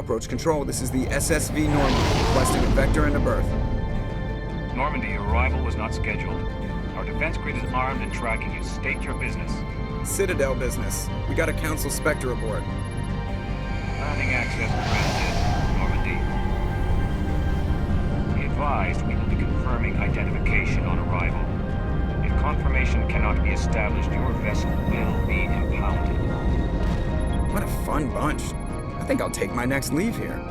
Approach control, this is the SSV Normandy, requesting a vector and a berth. Normandy, your arrival was not scheduled. Our defense grid is armed and tracking you. State your business. Citadel business. We got a Council Spectre aboard. Landing access granted, Normandy. Be advised, we will be confirming identification on arrival. If confirmation cannot be established, your vessel will be impounded. What a fun bunch. I think I'll take my next leave here.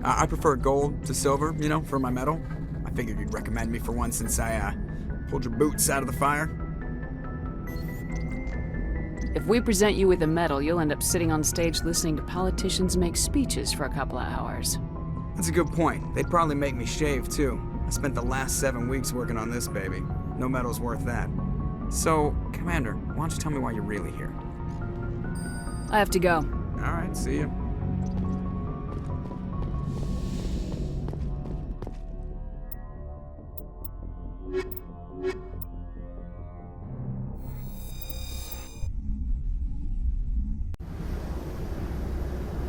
I prefer gold to silver, you know, for my medal. I figured you'd recommend me for one since I, pulled your boots out of the fire. If we present you with a medal, you'll end up sitting on stage listening to politicians make speeches for a couple of hours. That's a good point. They'd probably make me shave, too. I spent the last 7 weeks working on this baby. No medal's worth that. So, Commander, why don't you tell me why you're really here? I have to go. All right, see you.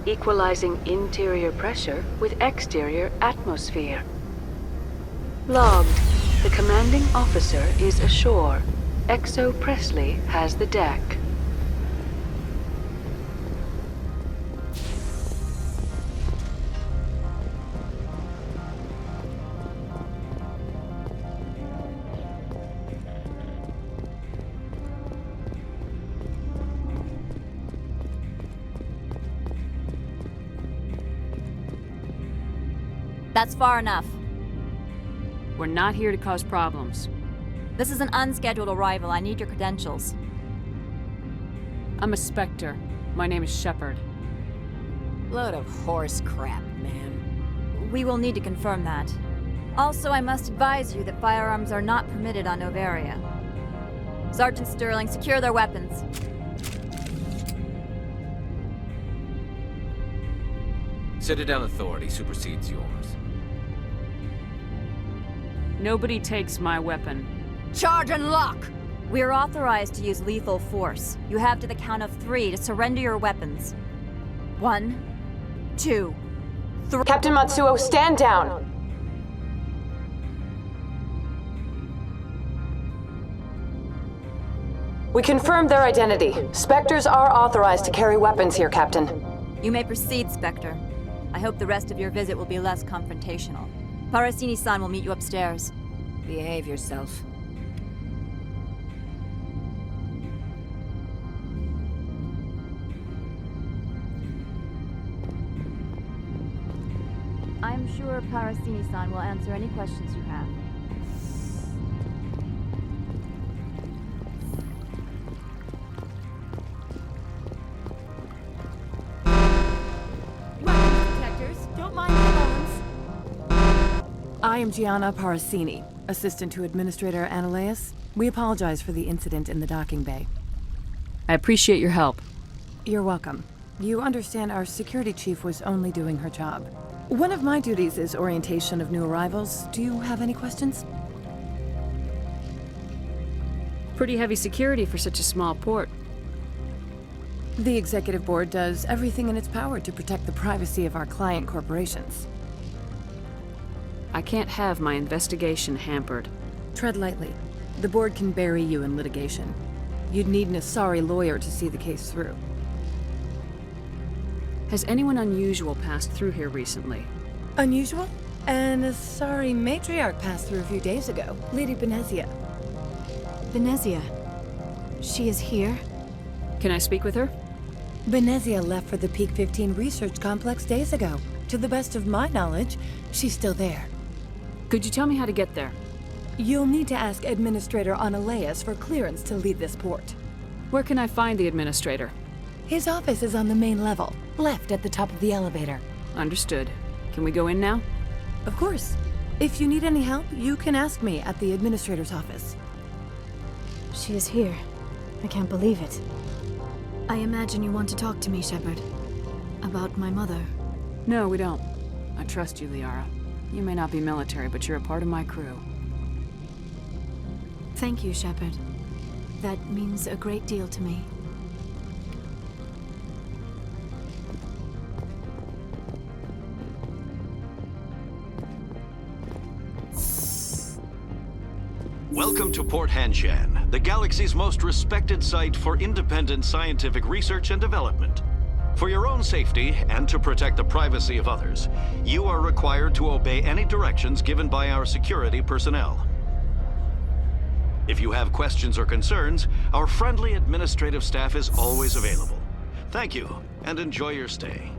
Equalizing interior pressure with exterior atmosphere. Logged. The commanding officer is ashore. Exo Presley has the deck. That's far enough. We're not here to cause problems. This is an unscheduled arrival. I need your credentials. I'm a Spectre. My name is Shepard. Load of horse crap, man. We will need to confirm that. Also, I must advise you that firearms are not permitted on Novaria. Sergeant Sterling, secure their weapons. Citadel authority supersedes yours. Nobody takes my weapon. Charge and lock! We are authorized to use lethal force. You have to the count of 3 to surrender your weapons. 1, 2, 3. Captain Matsuo, stand down! We confirmed their identity. Spectres are authorized to carry weapons here, Captain. You may proceed, Spectre. I hope the rest of your visit will be less confrontational. Parasini-san will meet you upstairs. Behave yourself. I'm sure Parasini-san will answer any questions you have. I am Gianna Parasini, assistant to Administrator Ananias. We apologize for the incident in the docking bay. I appreciate your help. You're welcome. You understand our security chief was only doing her job. One of my duties is orientation of new arrivals. Do you have any questions? Pretty heavy security for such a small port. The Executive Board does everything in its power to protect the privacy of our client corporations. I can't have my investigation hampered. Tread lightly. The board can bury you in litigation. You'd need an Asari lawyer to see the case through. Has anyone unusual passed through here recently? Unusual? An Asari matriarch passed through a few days ago. Lady Benezia. Benezia. She is here? Can I speak with her? Benezia left for the Peak 15 research complex days ago. To the best of my knowledge, she's still there. Could you tell me how to get there? You'll need to ask Administrator Ananias for clearance to leave this port. Where can I find the Administrator? His office is on the main level, left at the top of the elevator. Understood. Can we go in now? Of course. If you need any help, you can ask me at the Administrator's office. She is here. I can't believe it. I imagine you want to talk to me, Shepard. About my mother. No, we don't. I trust you, Liara. You may not be military, but you're a part of my crew. Thank you, Shepard. That means a great deal to me. Welcome to Port Hanshan, the galaxy's most respected site for independent scientific research and development. For your own safety and to protect the privacy of others, you are required to obey any directions given by our security personnel. If you have questions or concerns, our friendly administrative staff is always available. Thank you, and enjoy your stay.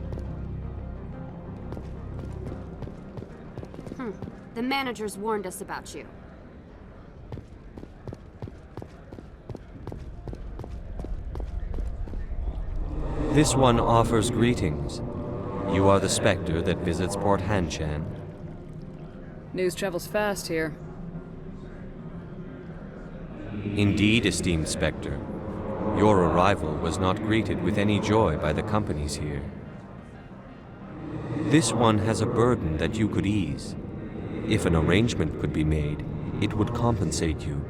The managers warned us about you. This one offers greetings. You are the Spectre that visits Port Hanshan. News travels fast here. Indeed, esteemed Spectre. Your arrival was not greeted with any joy by the companies here. This one has a burden that you could ease. If an arrangement could be made, it would compensate you.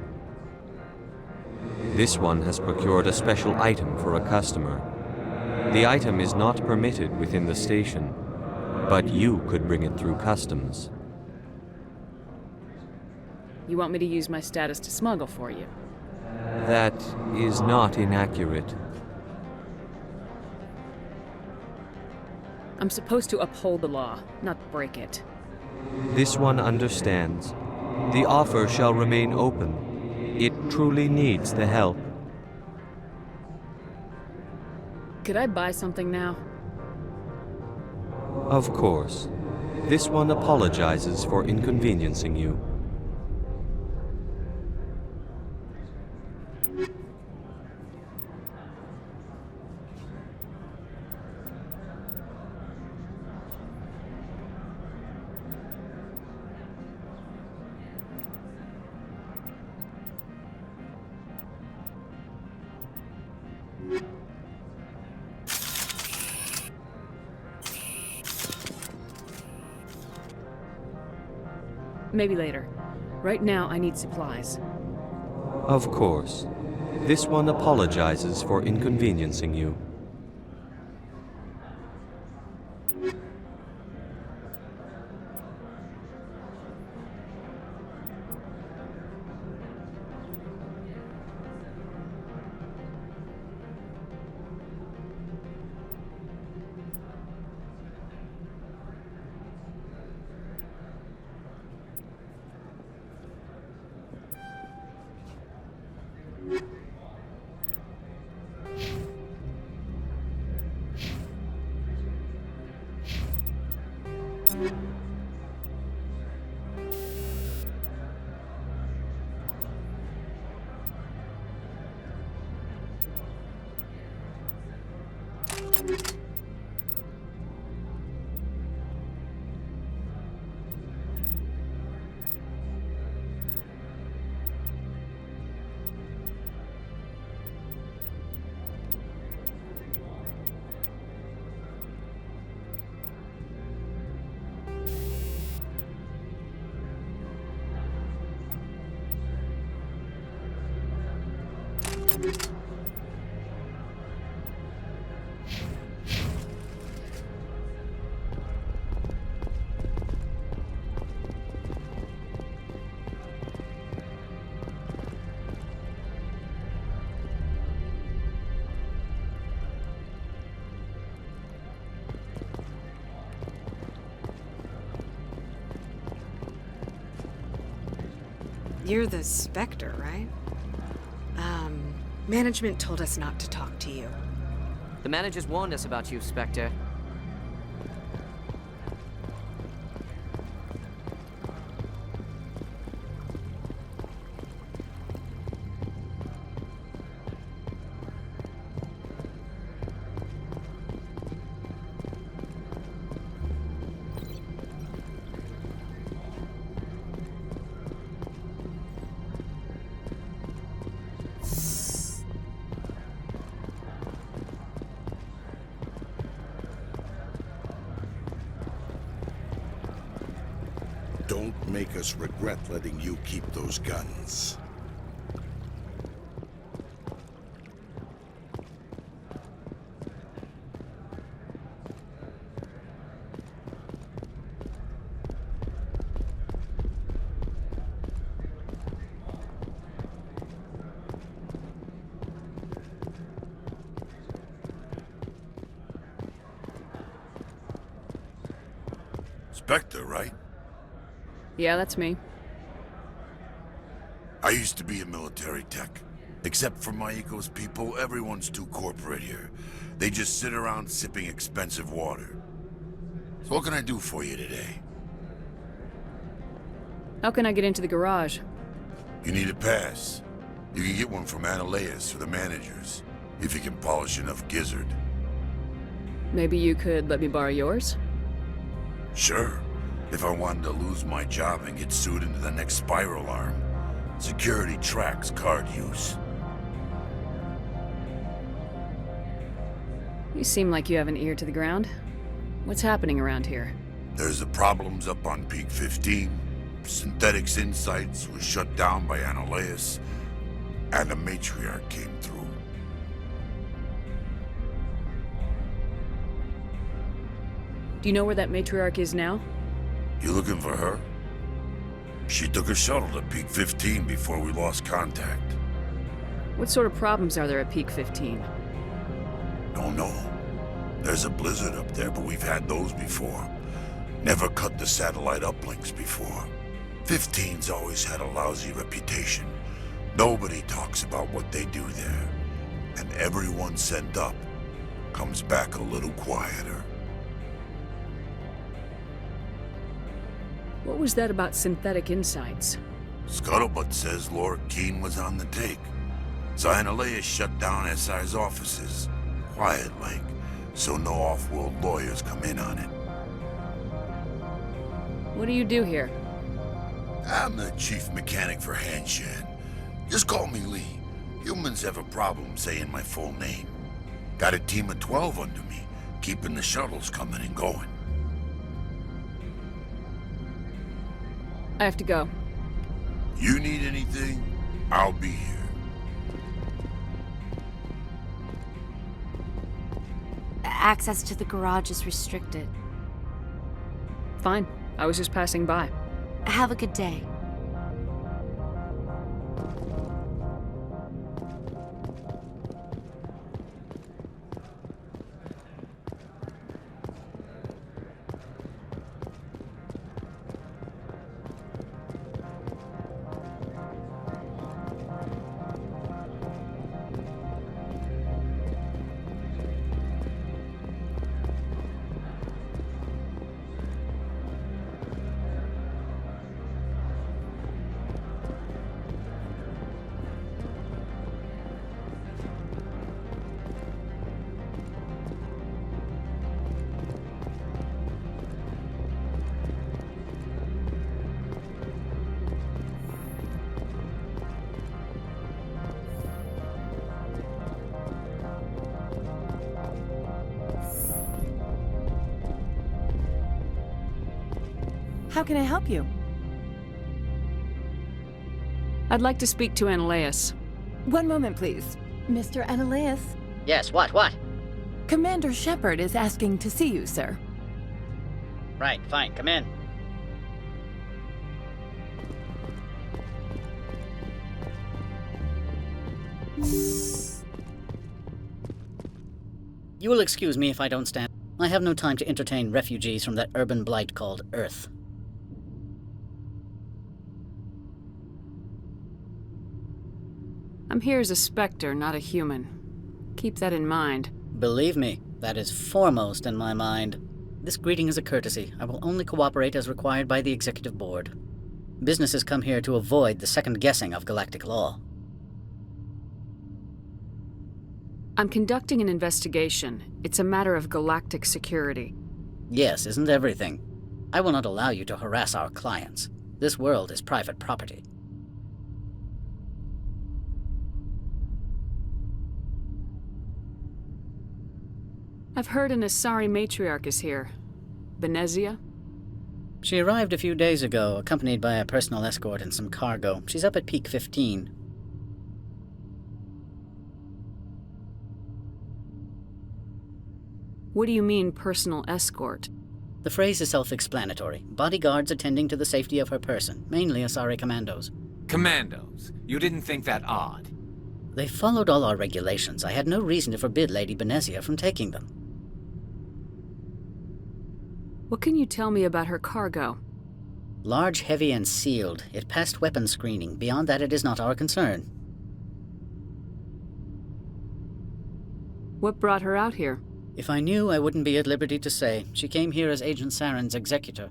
This one has procured a special item for a customer. The item is not permitted within the station, but you could bring it through customs. You want me to use my status to smuggle for you? That is not inaccurate. I'm supposed to uphold the law, not break it. This one understands. The offer shall remain open. It truly needs the help. Could I buy something now? Of course. This one apologizes for inconveniencing you. Maybe later. Right now, I need supplies. Of course. This one apologizes for inconveniencing you. You're the Spectre, right? Management told us not to talk to you. The managers warned us about you, Spectre. make us regret letting you keep those guns. Spectre, right? Yeah, that's me. I used to be a military tech. Except for my Eco's people, everyone's too corporate here. They just sit around sipping expensive water. So what can I do for you today? How can I get into the garage? You need a pass. You can get one from Ananias or the managers, if you can polish enough gizzard. Maybe you could let me borrow yours? Sure. If I wanted to lose my job and get sued into the next spiral arm. Security tracks card use. You seem like you have an ear to the ground. What's happening around here? There's the problems up on Peak 15. Synthetics Insights was shut down by Ananias. And the matriarch came through. Do you know where that matriarch is now? You looking for her? She took a shuttle to Peak 15 before we lost contact. What sort of problems are there at Peak 15? Don't know. There's a blizzard up there, but we've had those before. Never cut the satellite uplinks before. 15's always had a lousy reputation. Nobody talks about what they do there. And everyone sent up comes back a little quieter. What was that about synthetic insights? Scuttlebutt says Lord Keene was on the take. So Ananias shut down SI's offices. Quiet-like, so no off-world lawyers come in on it. What do you do here? I'm the chief mechanic for Hanshan. Just call me Lee. Humans have a problem saying my full name. Got a team of 12 under me, keeping the shuttles coming and going. I have to go. You need anything, I'll be here. Access to the garage is restricted. Fine. I was just passing by. Have a good day. How can I help you? I'd like to speak to Ananias. One moment, please. Mr. Ananias? Yes, what? Commander Shepard is asking to see you, sir. Right, fine, come in. You will excuse me if I don't stand. I have no time to entertain refugees from that urban blight called Earth. I'm here as a Spectre, not a human. Keep that in mind. Believe me, that is foremost in my mind. This greeting is a courtesy. I will only cooperate as required by the Executive Board. Businesses come here to avoid the second guessing of galactic law. I'm conducting an investigation. It's a matter of galactic security. Yes, isn't everything? I will not allow you to harass our clients. This world is private property. I've heard an Asari matriarch is here. Benezia? She arrived a few days ago, accompanied by a personal escort and some cargo. She's up at Peak 15. What do you mean, personal escort? The phrase is self-explanatory. Bodyguards attending to the safety of her person, mainly Asari commandos. Commandos? You didn't think that odd? They followed all our regulations. I had no reason to forbid Lady Benezia from taking them. What can you tell me about her cargo? Large, heavy, and sealed. It passed weapons screening. Beyond that, it is not our concern. What brought her out here? If I knew, I wouldn't be at liberty to say. She came here as Agent Saren's executor.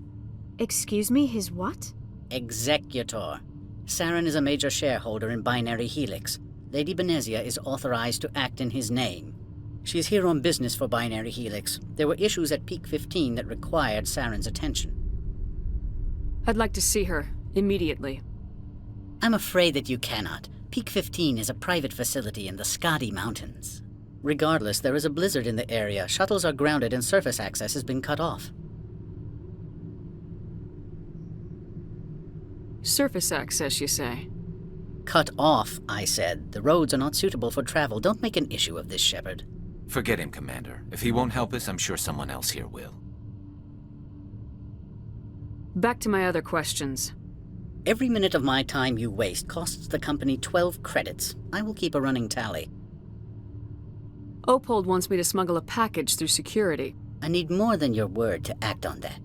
Excuse me, his what? Executor. Saren is a major shareholder in Binary Helix. Lady Benezia is authorized to act in his name. She's here on business for Binary Helix. There were issues at Peak 15 that required Saren's attention. I'd like to see her, immediately. I'm afraid that you cannot. Peak 15 is a private facility in the Skadi Mountains. Regardless, there is a blizzard in the area. Shuttles are grounded and surface access has been cut off. Surface access, you say? Cut off, I said. The roads are not suitable for travel. Don't make an issue of this, Shepard. Forget him, Commander. If he won't help us, I'm sure someone else here will. Back to my other questions. Every minute of my time you waste costs the company 12 credits. I will keep a running tally. Opold wants me to smuggle a package through security. I need more than your word to act on that.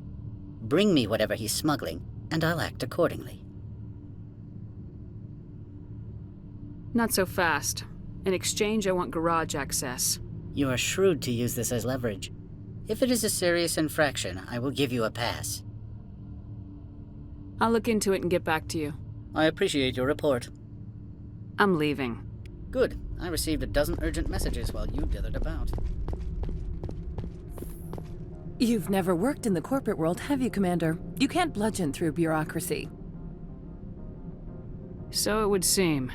Bring me whatever he's smuggling, and I'll act accordingly. Not so fast. In exchange, I want garage access. You are shrewd to use this as leverage. If it is a serious infraction, I will give you a pass. I'll look into it and get back to you. I appreciate your report. I'm leaving. Good. I received a dozen urgent messages while you dithered about. You've never worked in the corporate world, have you, Commander? You can't bludgeon through bureaucracy. So it would seem.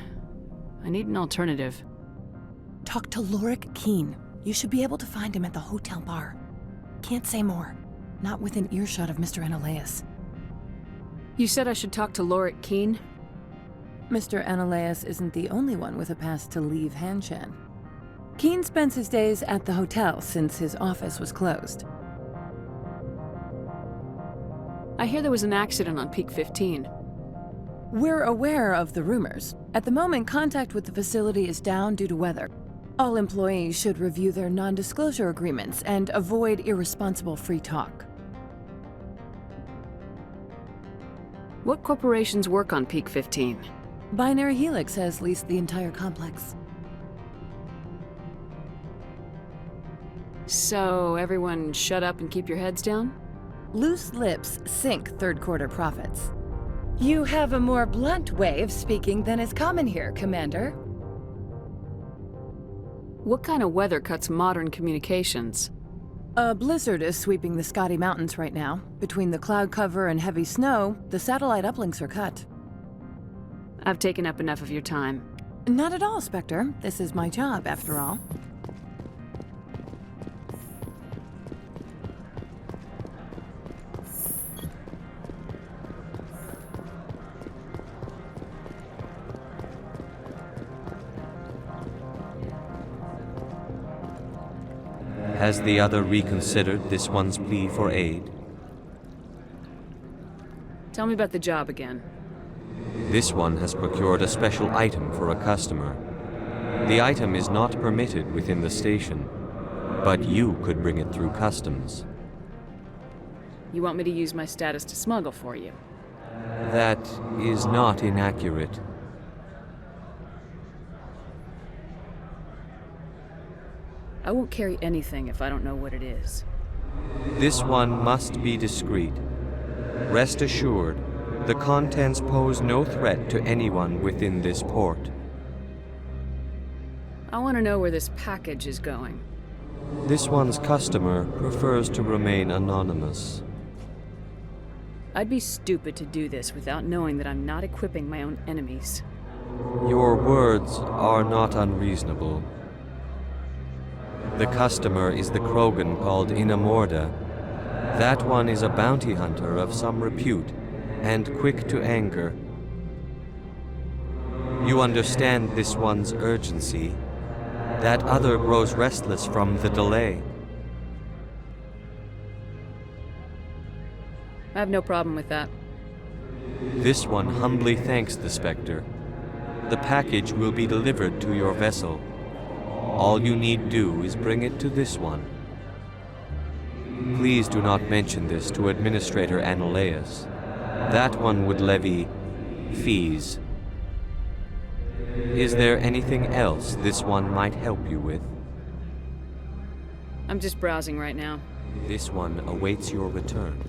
I need an alternative. Talk to Lorik Keen. You should be able to find him at the hotel bar. Can't say more. Not within earshot of Mr. Analaeus. You said I should talk to Lorik Keen? Mr. Analaeus isn't the only one with a pass to leave Hanshan. Keen spends his days at the hotel since his office was closed. I hear there was an accident on Peak 15. We're aware of the rumors. At the moment, contact with the facility is down due to weather. All employees should review their non-disclosure agreements and avoid irresponsible free talk. What corporations work on Peak 15? Binary Helix has leased the entire complex. So, everyone shut up and keep your heads down? Loose lips sink third-quarter profits. You have a more blunt way of speaking than is common here, Commander. What kind of weather cuts modern communications? A blizzard is sweeping the Skadi Mountains right now. Between the cloud cover and heavy snow, the satellite uplinks are cut. I've taken up enough of your time. Not at all, Spectre. This is my job, after all. Has the other reconsidered this one's plea for aid? Tell me about the job again. This one has procured a special item for a customer. The item is not permitted within the station, but you could bring it through customs. You want me to use my status to smuggle for you? That is not inaccurate. I won't carry anything if I don't know what it is. This one must be discreet. Rest assured, the contents pose no threat to anyone within this port. I want to know where this package is going. This one's customer prefers to remain anonymous. I'd be stupid to do this without knowing that I'm not equipping my own enemies. Your words are not unreasonable. The customer is the Krogan called Inamorda. That one is a bounty hunter of some repute, and quick to anger. You understand this one's urgency. That other grows restless from the delay. I have no problem with that. This one humbly thanks the Spectre. The package will be delivered to your vessel. All you need do is bring it to this one. Please do not mention this to Administrator Annaleus. That one would levy fees. Is there anything else this one might help you with? I'm just browsing right now. This one awaits your return.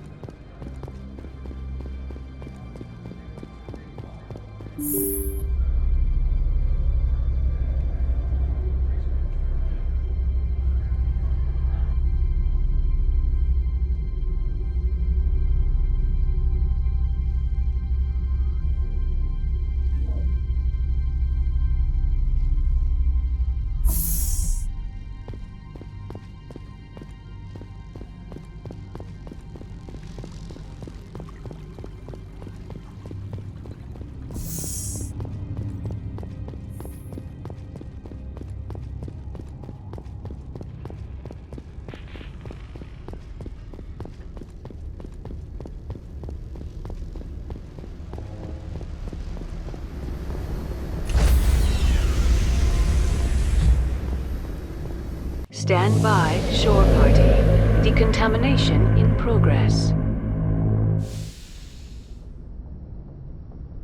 Stand by, shore party. Decontamination in progress.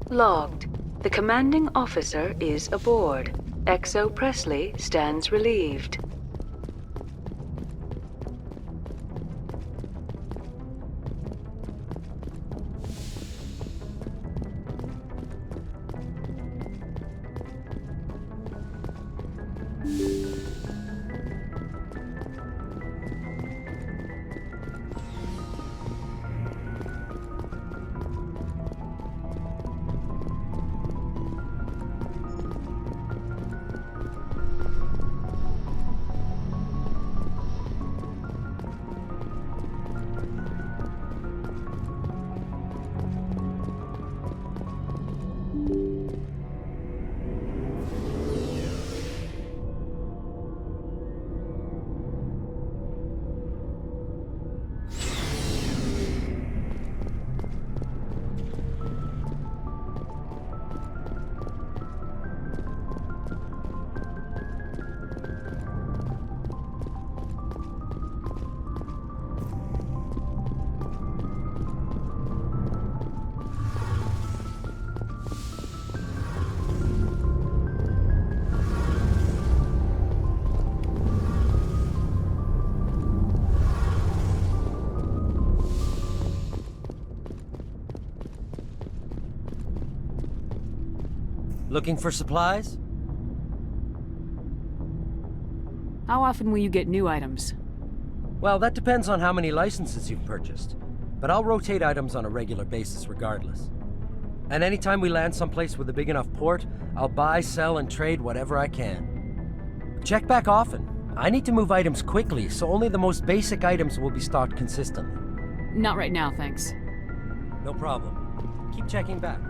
Logged. The commanding officer is aboard. XO Presley stands relieved. Looking for supplies? How often will you get new items? Well, that depends on how many licenses you've purchased. But I'll rotate items on a regular basis regardless. And anytime we land someplace with a big enough port, I'll buy, sell, and trade whatever I can. Check back often. I need to move items quickly, so only the most basic items will be stocked consistently. Not right now, thanks. No problem. Keep checking back.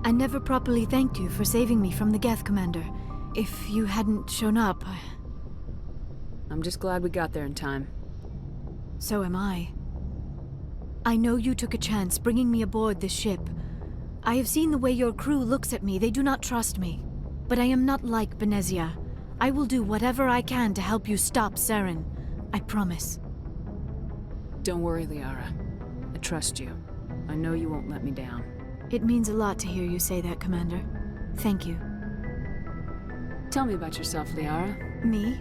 I never properly thanked you for saving me from the Geth, Commander. If you hadn't shown up... I'm just glad we got there in time. So am I. I know you took a chance bringing me aboard this ship. I have seen the way your crew looks at me. They do not trust me. But I am not like Benezia. I will do whatever I can to help you stop Saren. I promise. Don't worry, Liara. I trust you. I know you won't let me down. It means a lot to hear you say that, Commander. Thank you. Tell me about yourself, Liara. Me?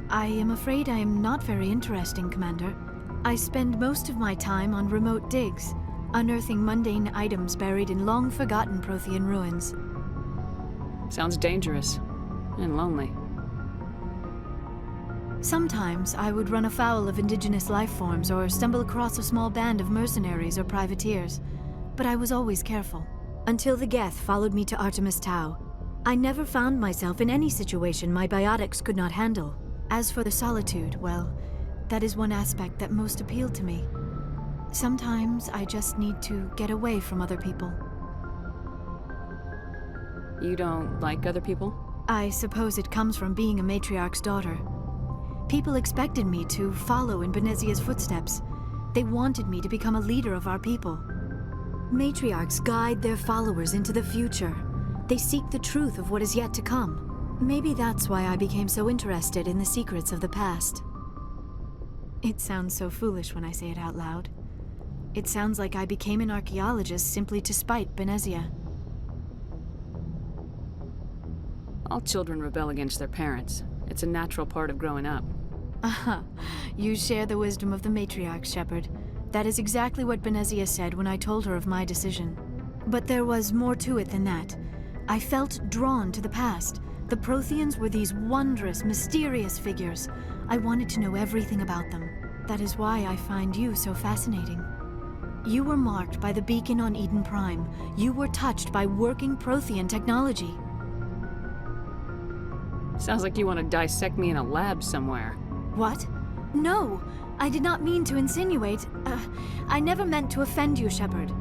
I am afraid I am not very interesting, Commander. I spend most of my time on remote digs, unearthing mundane items buried in long-forgotten Prothean ruins. Sounds dangerous. And lonely. Sometimes I would run afoul of indigenous life forms or stumble across a small band of mercenaries or privateers, but I was always careful. Until the Geth followed me to Artemis Tau. I never found myself in any situation my biotics could not handle. As for the solitude, well, that is one aspect that most appealed to me. Sometimes I just need to get away from other people. You don't like other people? I suppose it comes from being a matriarch's daughter. People expected me to follow in Benezia's footsteps. They wanted me to become a leader of our people. Matriarchs guide their followers into the future. They seek the truth of what is yet to come. Maybe that's why I became so interested in the secrets of the past. It sounds so foolish when I say it out loud. It sounds like I became an archaeologist simply to spite Benezia. All children rebel against their parents. It's a natural part of growing up. Aha, you share the wisdom of the matriarch, Shepard. That is exactly what Benezia said when I told her of my decision. But there was more to it than that. I felt drawn to the past. The Protheans were these wondrous, mysterious figures. I wanted to know everything about them. That is why I find you so fascinating. You were marked by the beacon on Eden Prime. You were touched by working Prothean technology. Sounds like you want to dissect me in a lab somewhere. What? No, I did not mean to insinuate. I never meant to offend you, Shepard.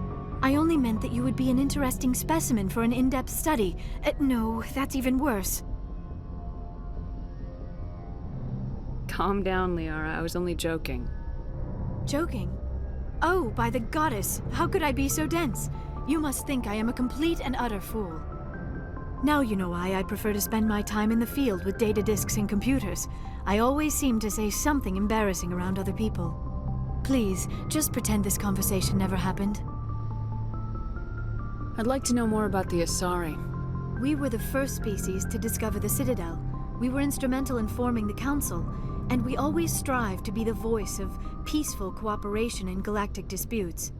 I only meant that you would be an interesting specimen for an in-depth study. No, that's even worse. Calm down, Liara. I was only joking. Joking? Oh, by the goddess, how could I be so dense? You must think I am a complete and utter fool. Now you know why I prefer to spend my time in the field with data disks and computers. I always seem to say something embarrassing around other people. Please, just pretend this conversation never happened. I'd like to know more about the Asari. We were the first species to discover the Citadel. We were instrumental in forming the Council, and we always strive to be the voice of peaceful cooperation in galactic disputes.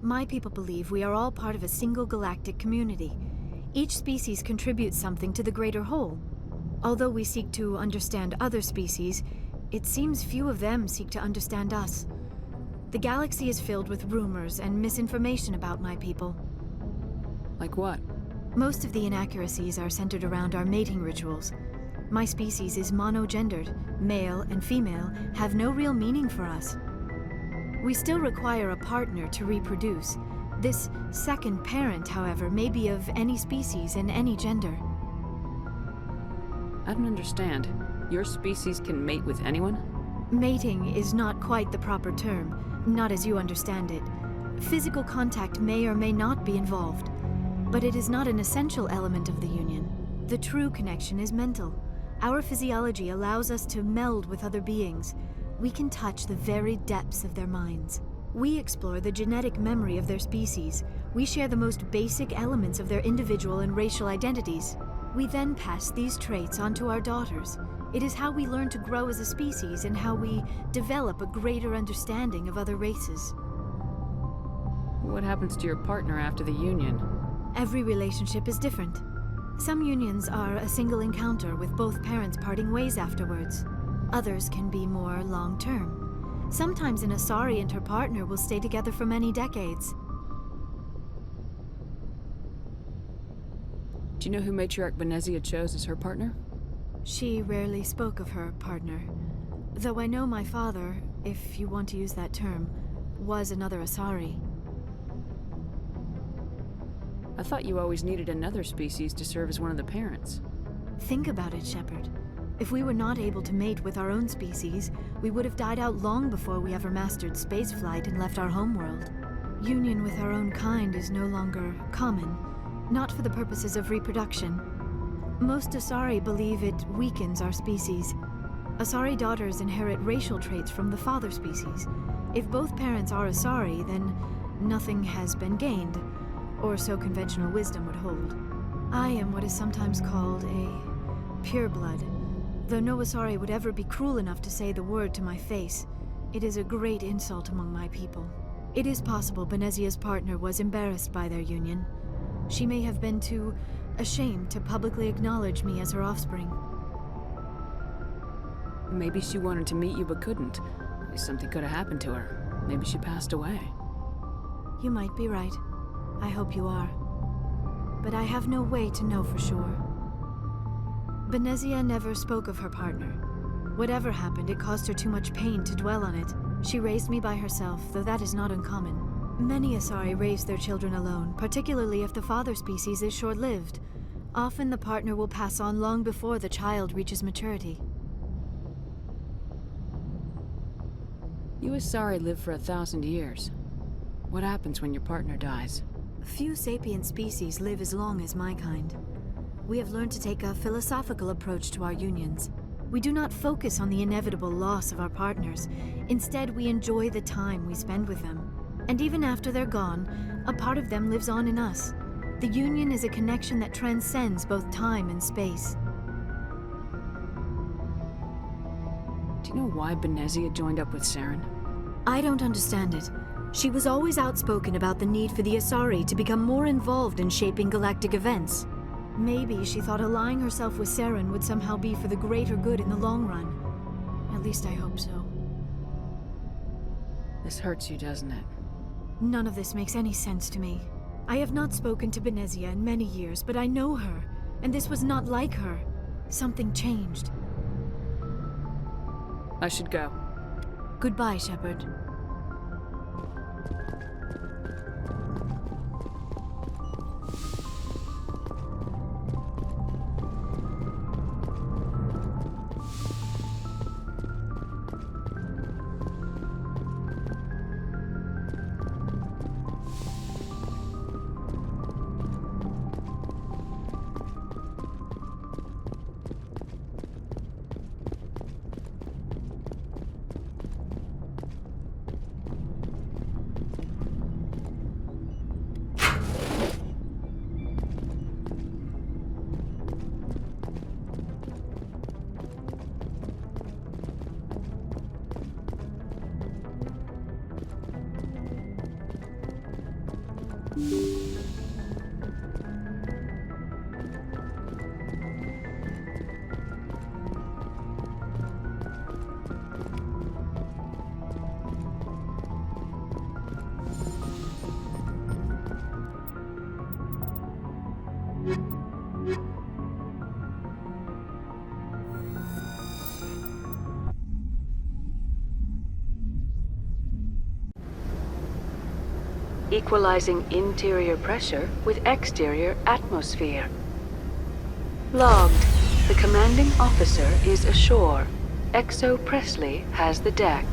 My people believe we are all part of a single galactic community. Each species contributes something to the greater whole. Although we seek to understand other species, it seems few of them seek to understand us. The galaxy is filled with rumors and misinformation about my people. Like what? Most of the inaccuracies are centered around our mating rituals. My species is monogendered. Male and female have no real meaning for us. We still require a partner to reproduce. This second parent, however, may be of any species and any gender. I don't understand. Your species can mate with anyone? Mating is not quite the proper term, not as you understand it. Physical contact may or may not be involved, but it is not an essential element of the union. The true connection is mental. Our physiology allows us to meld with other beings. We can touch the very depths of their minds. We explore the genetic memory of their species. We share the most basic elements of their individual and racial identities. We then pass these traits on to our daughters. It is how we learn to grow as a species and how we develop a greater understanding of other races. What happens to your partner after the union? Every relationship is different. Some unions are a single encounter with both parents parting ways afterwards. Others can be more long-term. Sometimes an Asari and her partner will stay together for many decades. Do you know who Matriarch Benezia chose as her partner? She rarely spoke of her partner. Though I know my father, if you want to use that term, was another Asari. I thought you always needed another species to serve as one of the parents. Think about it, Shepard. If we were not able to mate with our own species, we would have died out long before we ever mastered spaceflight and left our homeworld. Union with our own kind is no longer common, not for the purposes of reproduction. Most Asari believe it weakens our species. Asari daughters inherit racial traits from the father species. If both parents are Asari, then nothing has been gained, or so conventional wisdom would hold. I am what is sometimes called a pureblood. Though no Asari would ever be cruel enough to say the word to my face, it is a great insult among my people. It is possible Benezia's partner was embarrassed by their union. She may have been too ashamed to publicly acknowledge me as her offspring. Maybe she wanted to meet you but couldn't. Maybe something could have happened to her. Maybe she passed away. You might be right. I hope you are. But I have no way to know for sure. Benezia never spoke of her partner. Whatever happened, it caused her too much pain to dwell on it. She raised me by herself, though that is not uncommon. Many Asari raise their children alone, particularly if the father species is short-lived. Often the partner will pass on long before the child reaches maturity. You Asari live for 1,000 years. What happens when your partner dies? Few sapient species live as long as my kind. We have learned to take a philosophical approach to our unions. We do not focus on the inevitable loss of our partners. Instead, we enjoy the time we spend with them. And even after they're gone, a part of them lives on in us. The union is a connection that transcends both time and space. Do you know why Benezia joined up with Saren? I don't understand it. She was always outspoken about the need for the Asari to become more involved in shaping galactic events. Maybe she thought allying herself with Saren would somehow be for the greater good in the long run. At least I hope so. This hurts you, doesn't it? None of this makes any sense to me. I have not spoken to Benezia in many years, but I know her, and this was not like her. Something changed. I should go. Goodbye, Shepard. Equalizing interior pressure with exterior atmosphere. Logged. The commanding officer is ashore. XO Presley has the deck.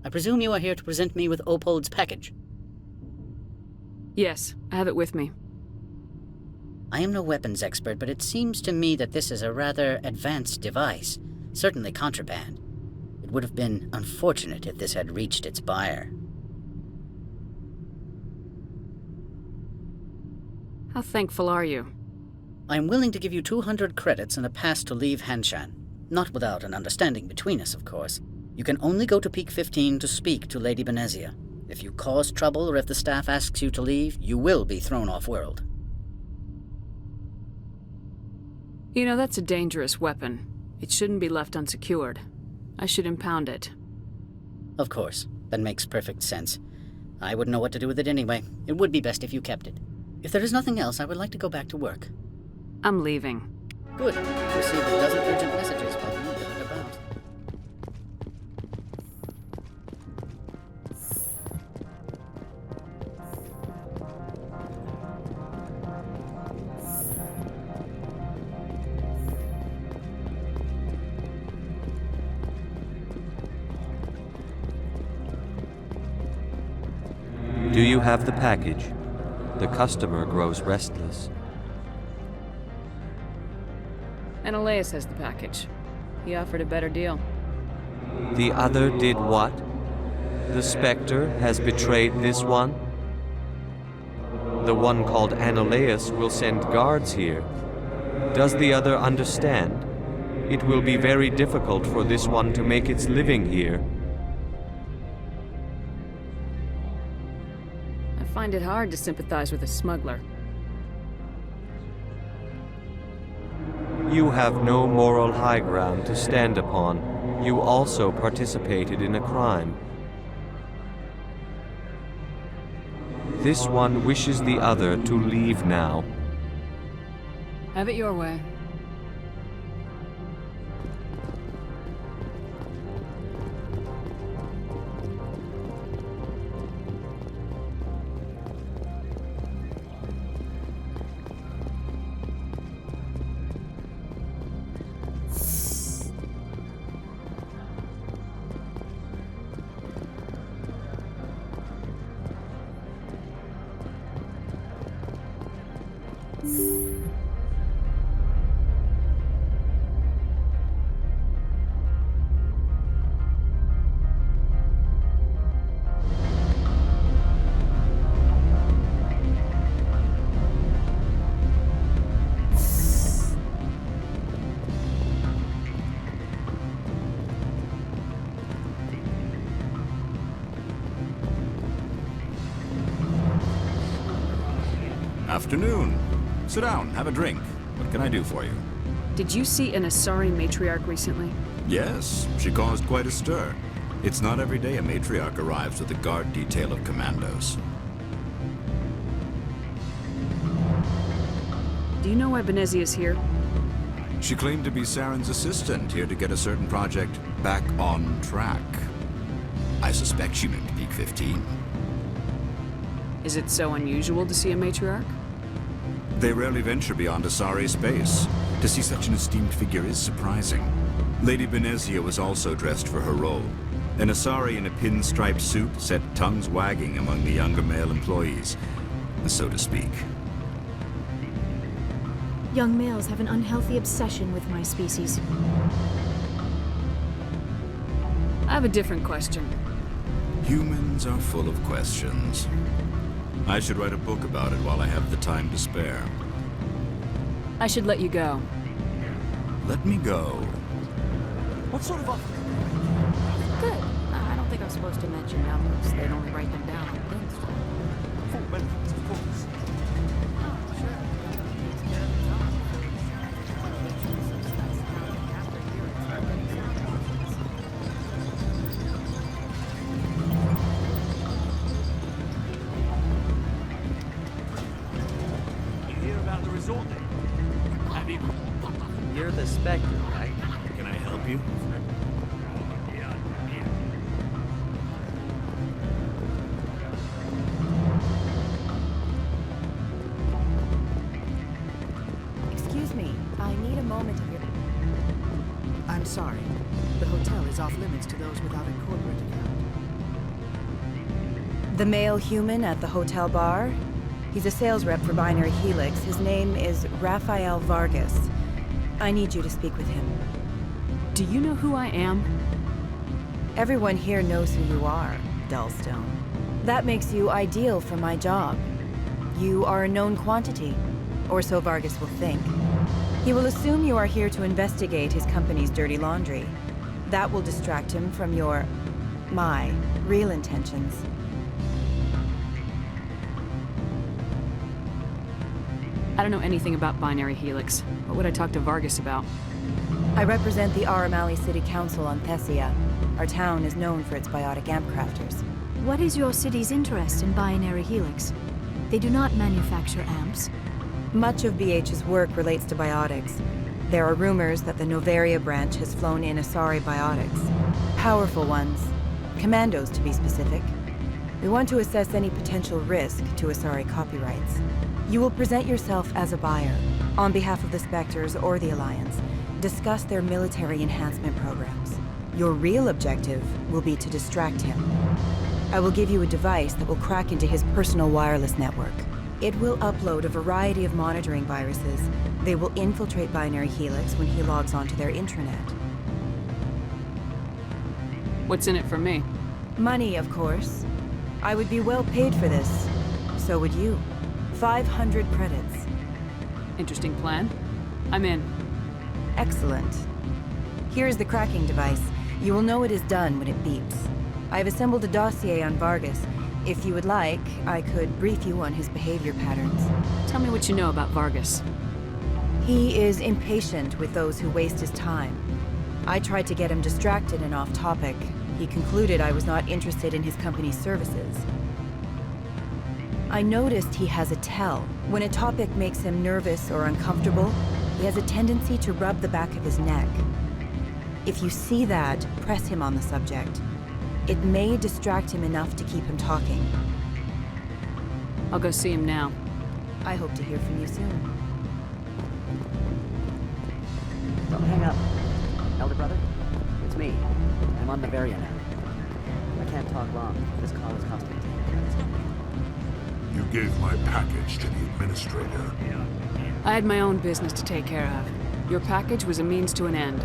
I presume you are here to present me with Opold's package. Yes, I have it with me. I am no weapons expert, but it seems to me that this is a rather advanced device. Certainly contraband. It would have been unfortunate if this had reached its buyer. How thankful are you? I am willing to give you 200 credits and a pass to leave Hanshan. Not without an understanding between us, of course. You can only go to Peak 15 to speak to Lady Benezia. If you cause trouble or if the staff asks you to leave, you will be thrown off-world. You know, that's a dangerous weapon. It shouldn't be left unsecured. I should impound it. Of course. That makes perfect sense. I wouldn't know what to do with it anyway. It would be best if you kept it. If there is nothing else, I would like to go back to work. I'm leaving. Good. Received a dozen urgent messages while you were about. Do you have the package? The customer grows restless. Ananias has the package. He offered a better deal. The other did what? The Spectre has betrayed this one? The one called Ananias will send guards here. Does the other understand? It will be very difficult for this one to make its living here. I find it hard to sympathize with a smuggler. You have no moral high ground to stand upon. You also participated in a crime. This one wishes the other to leave now. Have it your way. Afternoon. Sit down, have a drink. What can I do for you? Did you see an Asari matriarch recently? Yes, she caused quite a stir. It's not every day a matriarch arrives with a guard detail of commandos. Do you know why Benezia is here? She claimed to be Saren's assistant, here to get a certain project back on track. I suspect she meant Peak 15. Is it so unusual to see a matriarch? They rarely venture beyond Asari space. To see such an esteemed figure is surprising. Lady Benezia was also dressed for her role. An Asari in a pinstriped suit set tongues wagging among the younger male employees, so to speak. Young males have an unhealthy obsession with my species. I have a different question. Humans are full of questions. I should write a book about it while I have the time to spare. I should let you go. Let me go. What sort of offer? Good. I don't think I'm supposed to mention numbers. They'd only write them down on things. Full benefits, of course. You're the Spectre, right? Can I help you? Excuse me, I need a moment of your... I'm sorry. The hotel is off limits to those without a corporate account. The male human at the hotel bar? He's a sales rep for Binary Helix. His name is Rafael Vargas. I need you to speak with him. Do you know who I am? Everyone here knows who you are, Dullstone. That makes you ideal for my job. You are a known quantity, or so Vargas will think. He will assume you are here to investigate his company's dirty laundry. That will distract him from my real intentions. I don't know anything about Binary Helix. What would I talk to Vargas about? I represent the Aramali City Council on Thessia. Our town is known for its biotic amp crafters. What is your city's interest in Binary Helix? They do not manufacture amps. Much of BH's work relates to biotics. There are rumors that the Novaria branch has flown in Asari biotics. Powerful ones. Commandos, to be specific. We want to assess any potential risk to Asari copyrights. You will present yourself as a buyer, on behalf of the Spectres or the Alliance. Discuss their military enhancement programs. Your real objective will be to distract him. I will give you a device that will crack into his personal wireless network. It will upload a variety of monitoring viruses. They will infiltrate Binary Helix when he logs onto their intranet. What's in it for me? Money, of course. I would be well paid for this. So would you. 500 credits. Interesting plan. I'm in. Excellent. Here's the cracking device. You will know it is done when it beeps. I've assembled a dossier on Vargas. If you would like, I could brief you on his behavior patterns. Tell me what you know about Vargas. He is impatient with those who waste his time. I tried to get him distracted and off topic. He concluded I was not interested in his company's services. I noticed he has a tell. When a topic makes him nervous or uncomfortable, he has a tendency to rub the back of his neck. If you see that, press him on the subject. It may distract him enough to keep him talking. I'll go see him now. I hope to hear from you soon. Don't hang up. Elder brother, it's me. I'm on Novaria now. I can't talk long. This call is costing 10 credits. You gave my package to the administrator. I had my own business to take care of. Your package was a means to an end.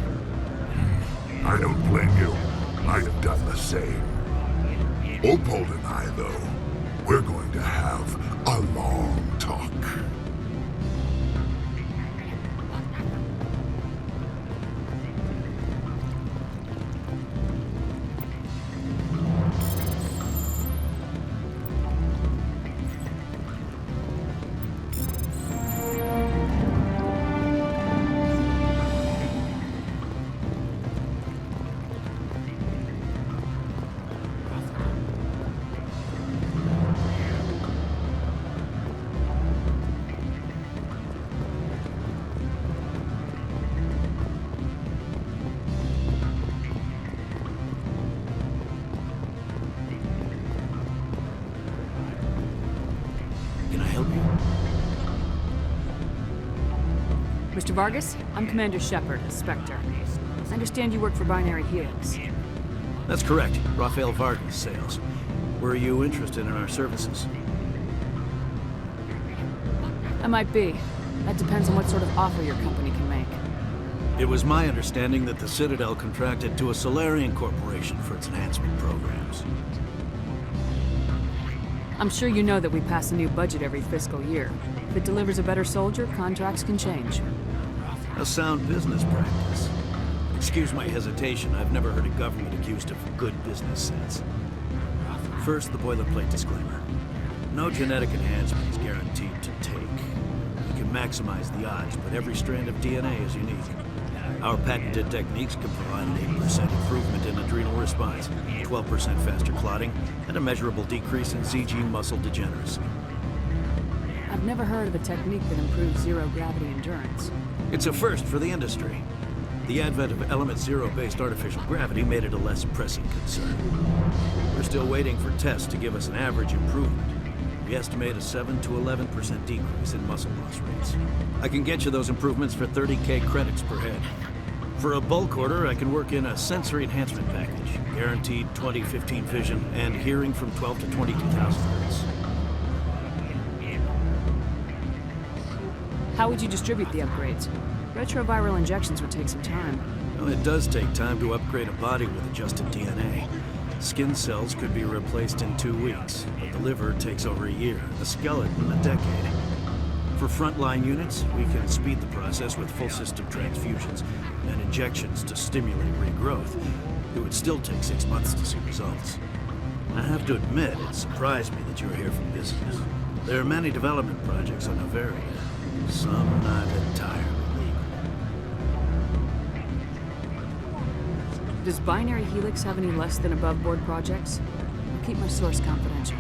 I don't blame you. I'd have done the same. Opold and I, though, we're going to have a long talk. Mr. Vargas, I'm Commander Shepard, a Spectre. I understand you work for Binary Helix. That's correct. Rafael Vargas, sales. Were you interested in our services? I might be. That depends on what sort of offer your company can make. It was my understanding that the Citadel contracted to a Solarian corporation for its enhancement programs. I'm sure you know that we pass a new budget every fiscal year. If it delivers a better soldier, contracts can change. A sound business practice. Excuse my hesitation, I've never heard a government accused of good business sense. First, the boilerplate disclaimer. No genetic enhancement is guaranteed to take. You can maximize the odds, but every strand of DNA is unique. Our patented techniques can provide an 8% improvement in adrenal response, 12% faster clotting, and a measurable decrease in CG muscle degeneracy. I've never heard of a technique that improves zero-gravity endurance. It's a first for the industry. The advent of element zero-based artificial gravity made it a less pressing concern. We're still waiting for tests to give us an average improvement. We estimate a 7 to 11% decrease in muscle loss rates. I can get you those improvements for 30K credits per head. For a bulk order, I can work in a sensory enhancement package. Guaranteed 20/15 vision and hearing from 12 to 22,000 hertz. How would you distribute the upgrades? Retroviral injections would take some time. Well, it does take time to upgrade a body with adjusted DNA. Skin cells could be replaced in 2 weeks, but the liver takes over a year, the skeleton a decade. For frontline units, we can speed the process with full system transfusions and injections to stimulate regrowth. It would still take 6 months to see results. I have to admit, it surprised me that you were here for business. There are many development projects on Noveria, some not entirely legal. Does Binary Helix have any less than above-board projects? I'll keep my source confidential.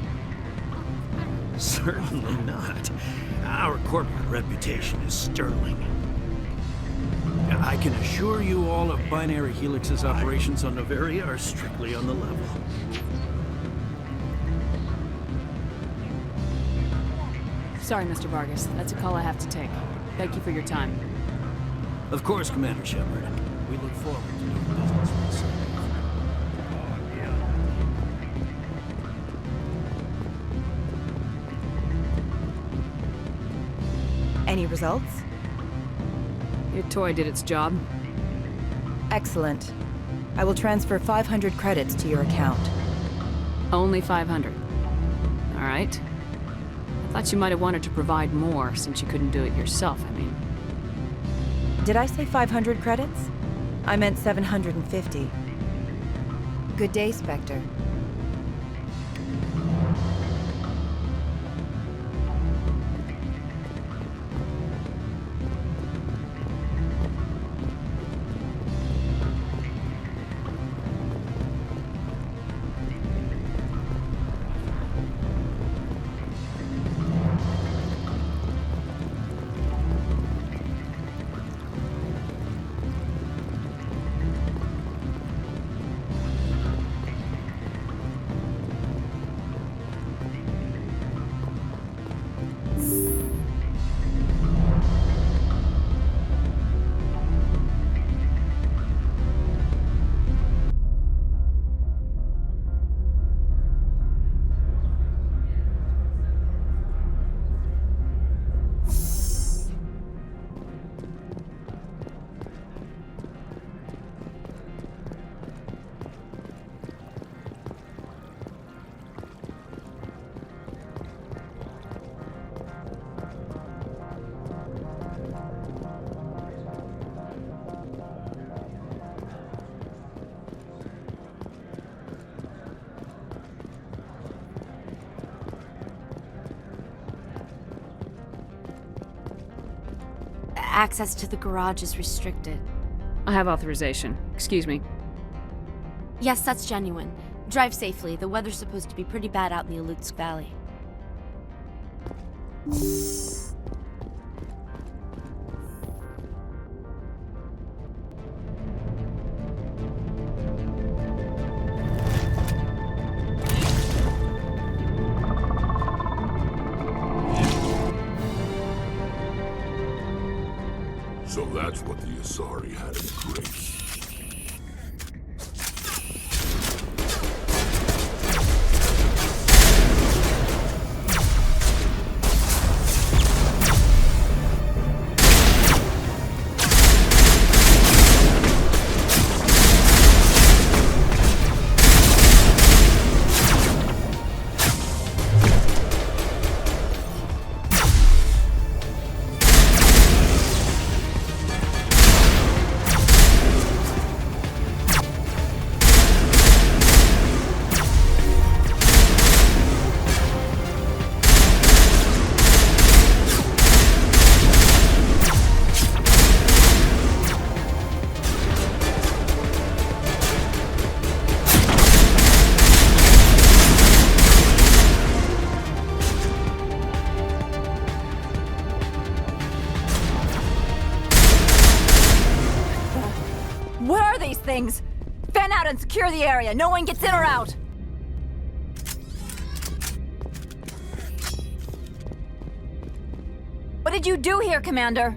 Certainly not. Our corporate reputation is sterling. I can assure you all of Binary Helix's operations on Noveria are strictly on the level. Sorry, Mr. Vargas. That's a call I have to take. Thank you for your time. Of course, Commander Shepard. We look forward to doing business with you. Any results? Your toy did its job. Excellent. I will transfer 500 credits to your account. Only 500. All right. I thought you might have wanted to provide more since you couldn't do it yourself, I mean. Did I say 500 credits? I meant 750. Good day, Spectre. Access to the garage is restricted. I have authorization. Excuse me. Yes, that's genuine. Drive safely. The weather's supposed to be pretty bad out in the Alutsk Valley. So that's what the Asari had in grace. Things! Fan out and secure the area. No one gets in or out. What did you do here, Commander?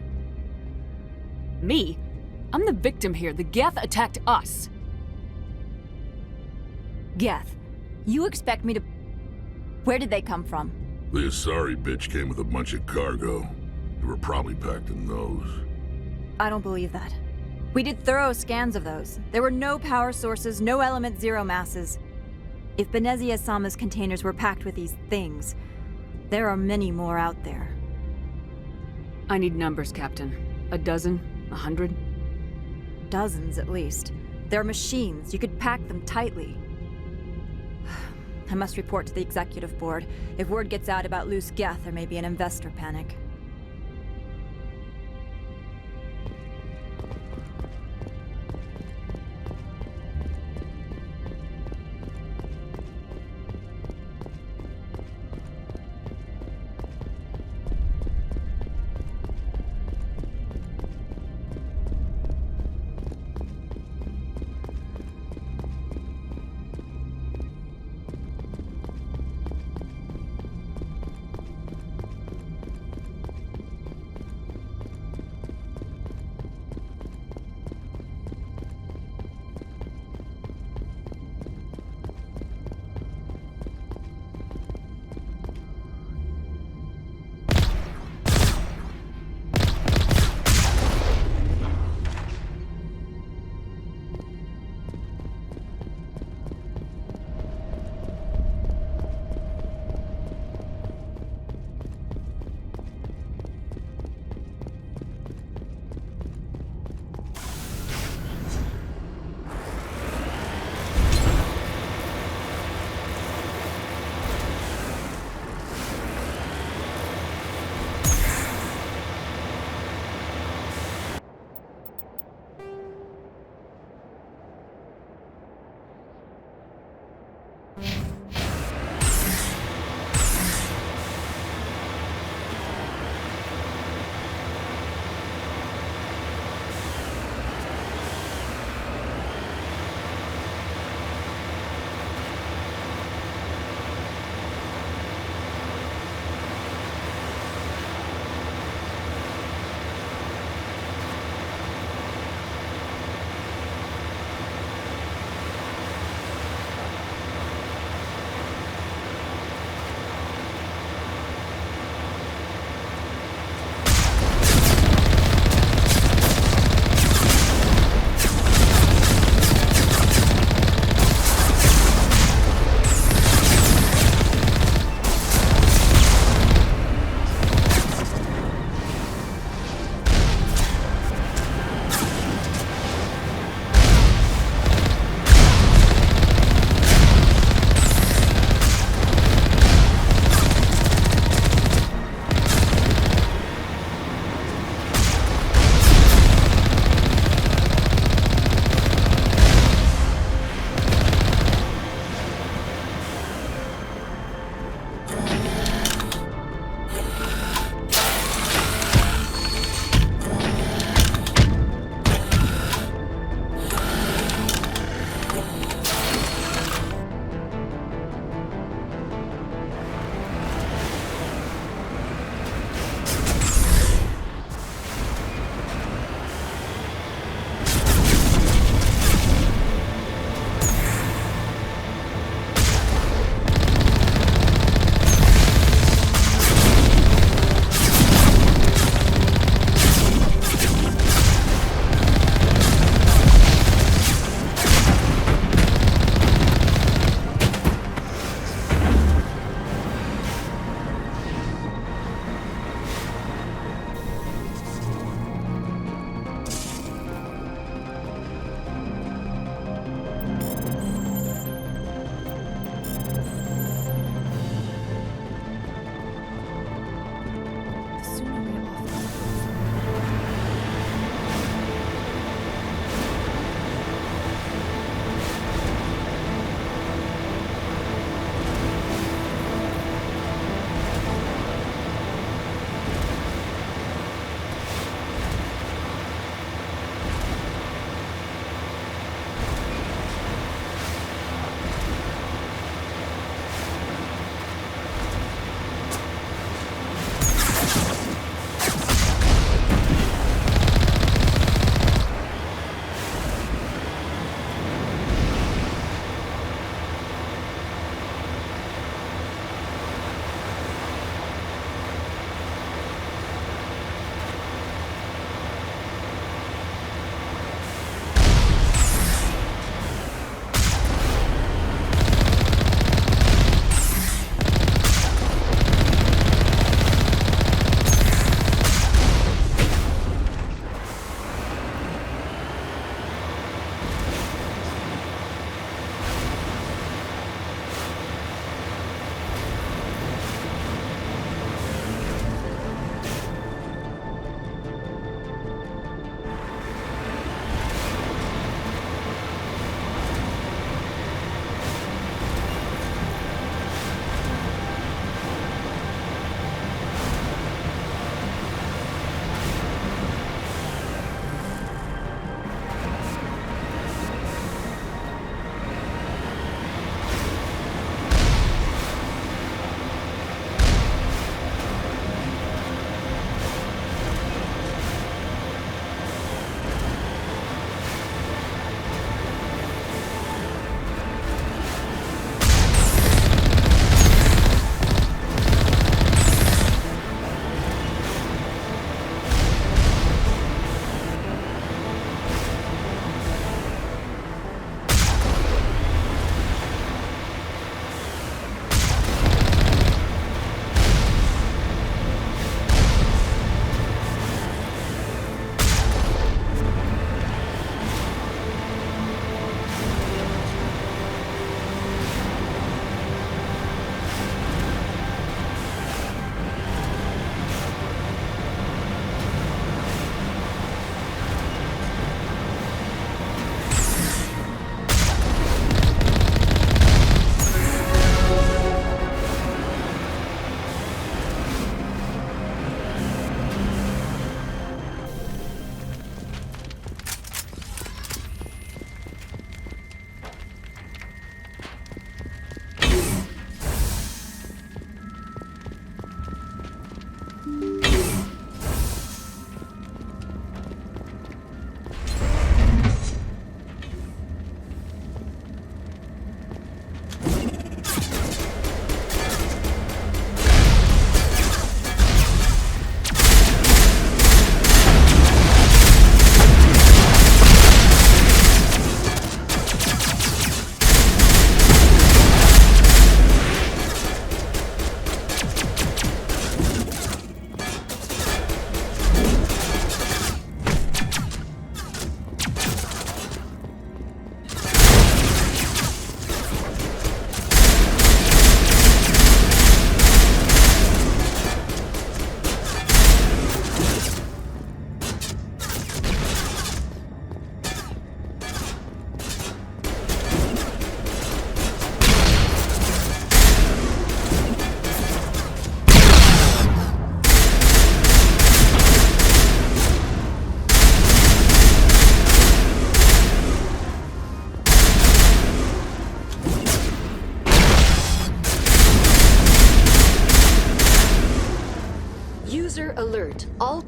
Me? I'm the victim here. The Geth attacked us. Geth, you expect me to... Where did they come from? The Asari bitch came with a bunch of cargo. They were probably packed in those. I don't believe that. We did thorough scans of those. There were no power sources, no element zero masses. If Benezia Sama's containers were packed with these things, there are many more out there. I need numbers, Captain. 12? 100? Dozens, at least. They're machines. You could pack them tightly. I must report to the executive board. If word gets out about loose Geth, there may be an investor panic.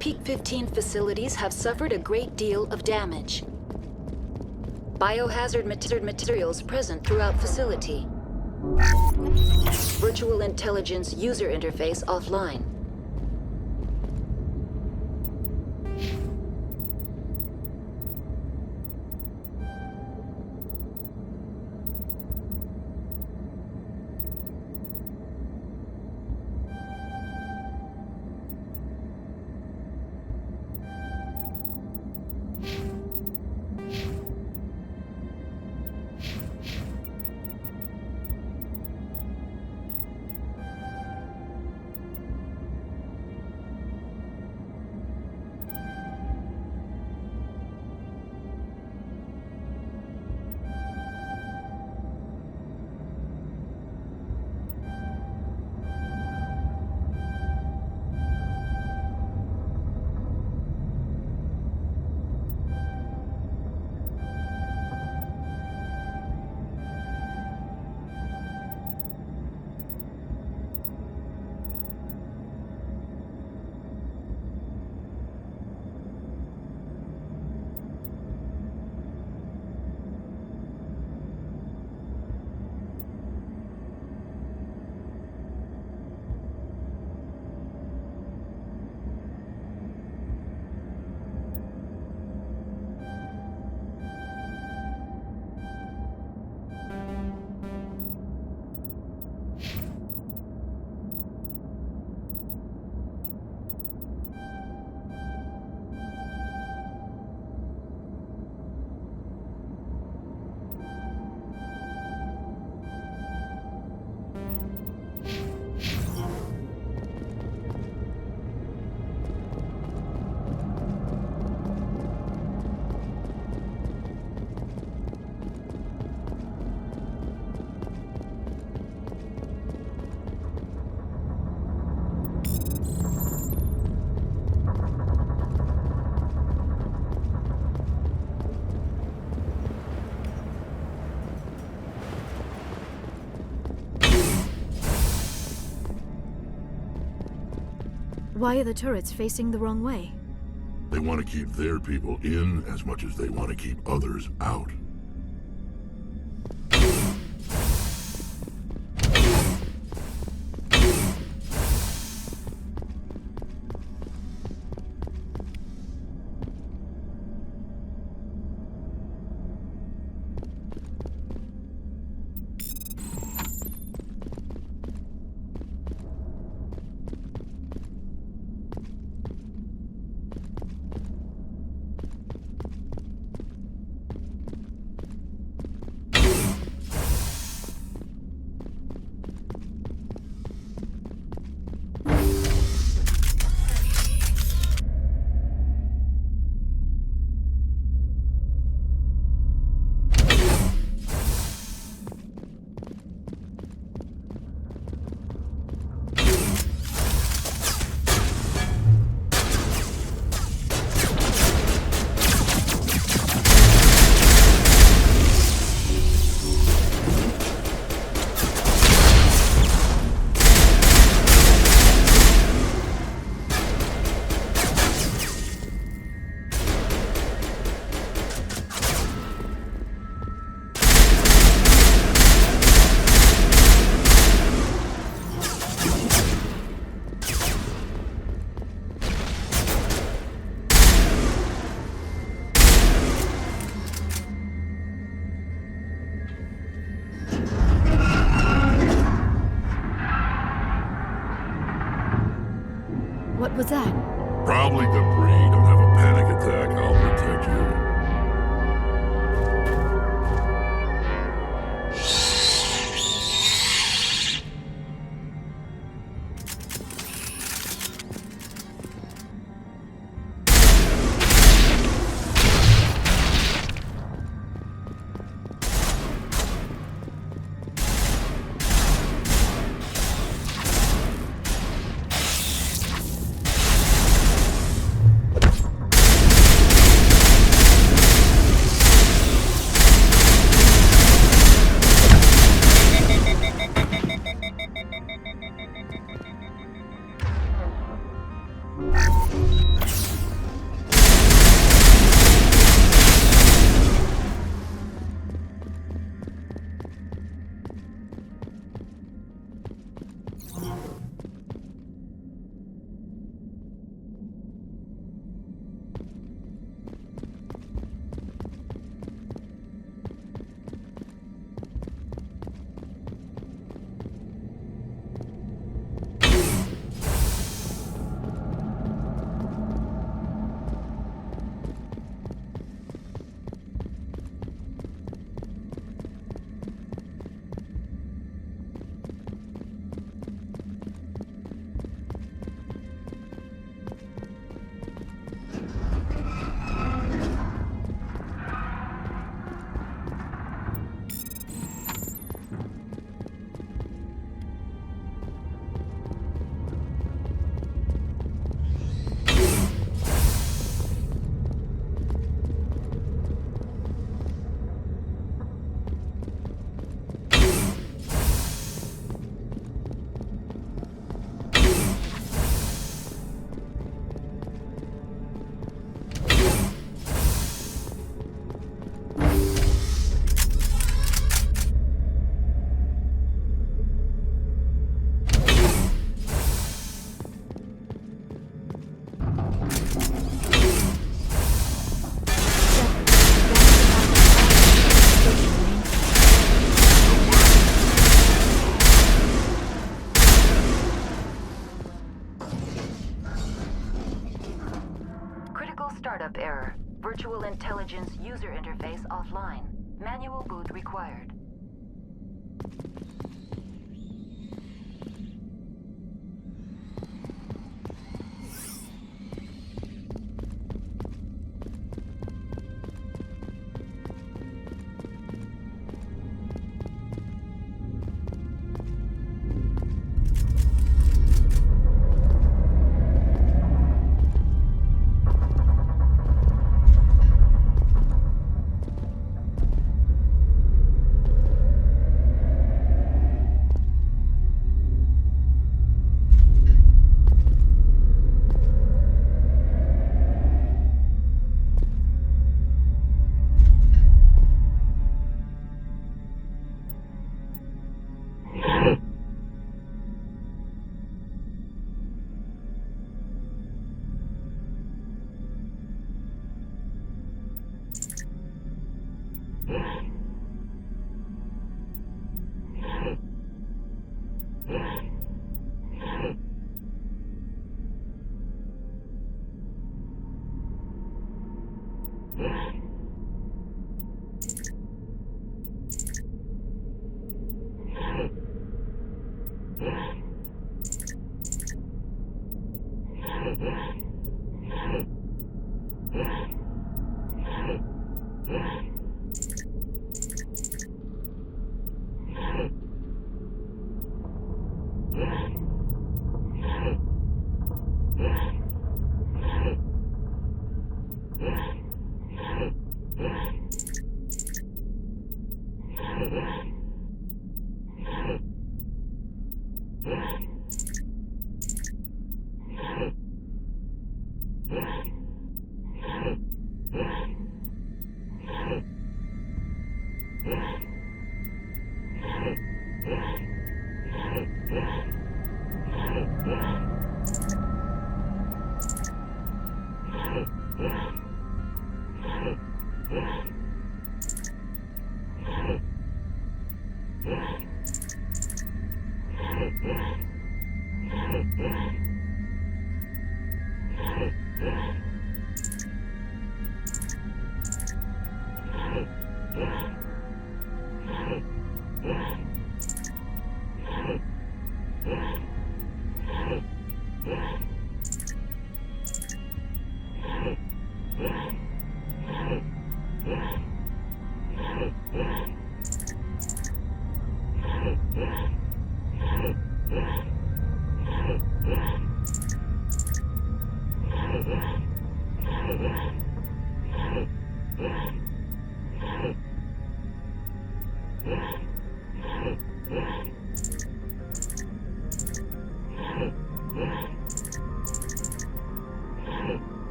Peak 15 facilities have suffered a great deal of damage. Biohazard materials present throughout facility. Virtual intelligence user interface offline. Why are the turrets facing the wrong way? They want to keep their people in as much as they want to keep others out. What was that? Probably debris. Don't have a panic attack. I'll protect you. intelligence user interface offline. Manual boot required.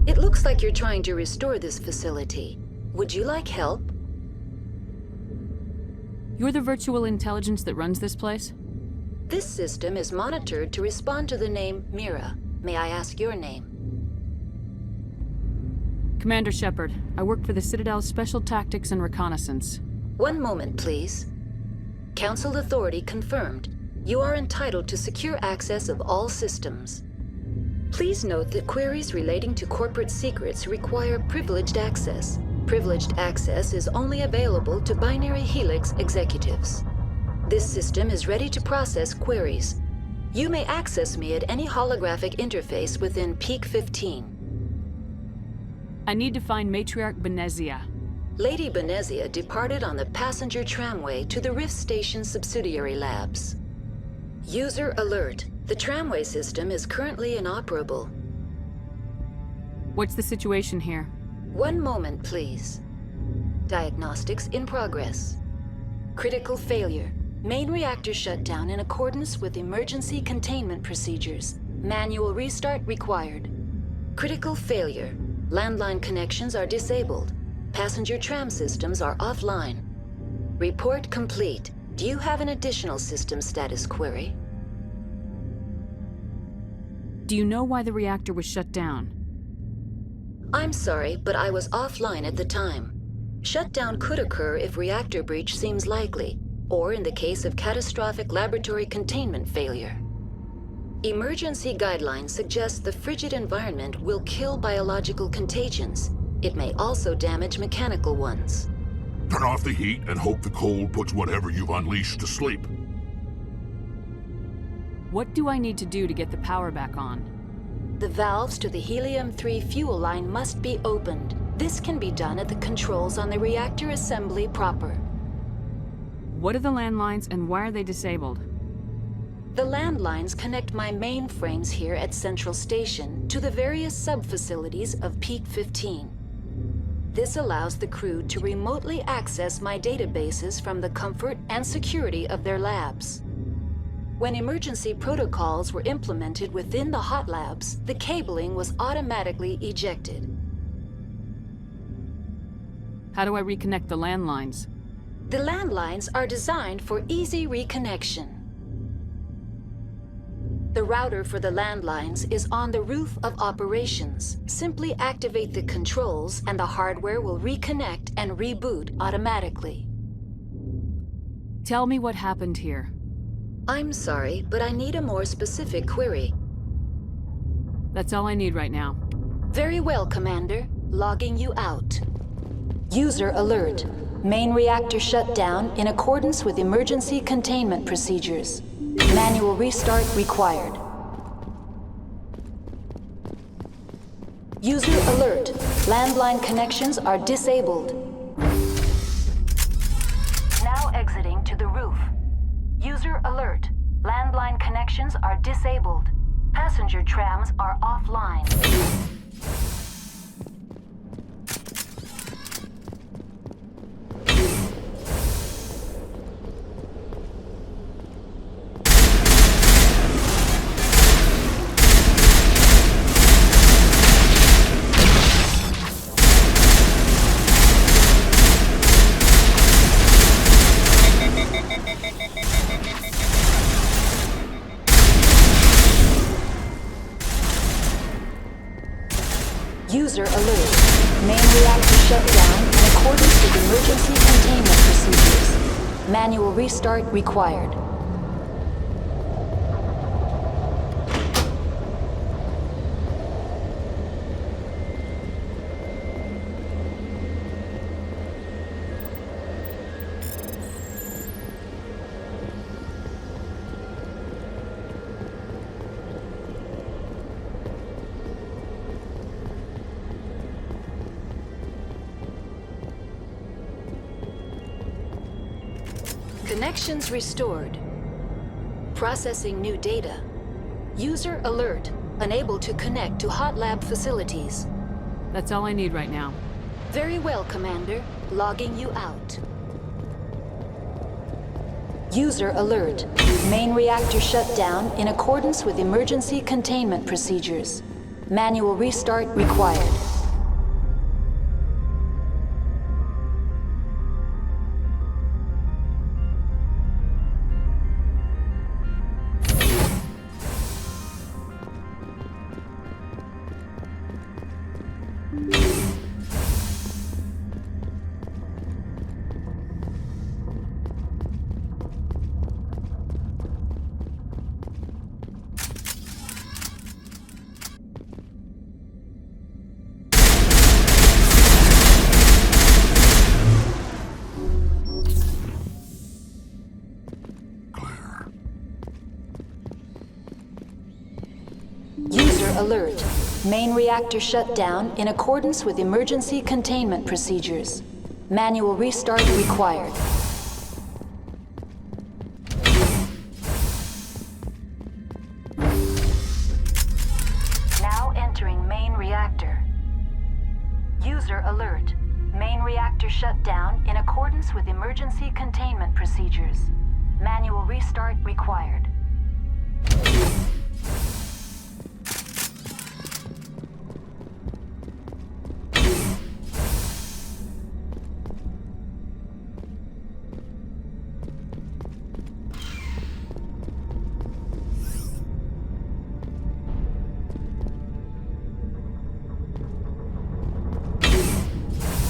It looks like you're trying to restore this facility. Would you like help? You're the virtual intelligence that runs this place? This system is monitored to respond to the name Mira. May I ask your name? Commander Shepard. I work for the Citadel's Special Tactics and Reconnaissance. One moment, please. Council authority confirmed. You are entitled to secure access of all systems. Please note that queries relating to corporate secrets require privileged access. Privileged access is only available to Binary Helix executives. This system is ready to process queries. You may access me at any holographic interface within Peak 15. I need to find Matriarch Benezia. Lady Benezia departed on the passenger tramway to the Rift Station subsidiary labs. User alert. The tramway system is currently inoperable. What's the situation here? One moment, please. Diagnostics in progress. Critical failure. Main reactor shut down in accordance with emergency containment procedures. Manual restart required. Critical failure. Landline connections are disabled. Passenger tram systems are offline. Report complete. Do you have an additional system status query? Do you know why the reactor was shut down? I'm sorry, but I was offline at the time. Shutdown could occur if reactor breach seems likely, or in the case of catastrophic laboratory containment failure. Emergency guidelines suggest the frigid environment will kill biological contagions. It may also damage mechanical ones. Turn off the heat and hope the cold puts whatever you've unleashed to sleep. What do I need to do to get the power back on? The valves to the helium-3 fuel line must be opened. This can be done at the controls on the reactor assembly proper. What are the landlines and why are they disabled? The landlines connect my mainframes here at Central Station to the various sub-facilities of Peak 15. This allows the crew to remotely access my databases from the comfort and security of their labs. When emergency protocols were implemented within the hot labs, the cabling was automatically ejected. How do I reconnect the landlines? The landlines are designed for easy reconnection. The router for the landlines is on the roof of operations. Simply activate the controls and the hardware will reconnect and reboot automatically. Tell me what happened here. I'm sorry, but I need a more specific query. That's all I need right now. Very well, Commander. Logging you out. User alert. Main reactor shut down in accordance with emergency containment procedures. Manual restart required. User alert. Landline connections are disabled. Now exiting to the roof. User alert. Landline connections are disabled. Passenger trams are offline. User alert. Main reactor shut down in accordance with emergency containment procedures. Manual restart required. Connections restored. Processing new data. User alert. Unable to connect to hot lab facilities. That's all I need right now. Very well, Commander. Logging you out. User alert. Main reactor shut down in accordance with emergency containment procedures. Manual restart required. Alert. Main reactor shut down in accordance with emergency containment procedures. Manual restart required. Now entering main reactor. User alert. Main reactor shut down in accordance with emergency containment procedures. Manual restart required.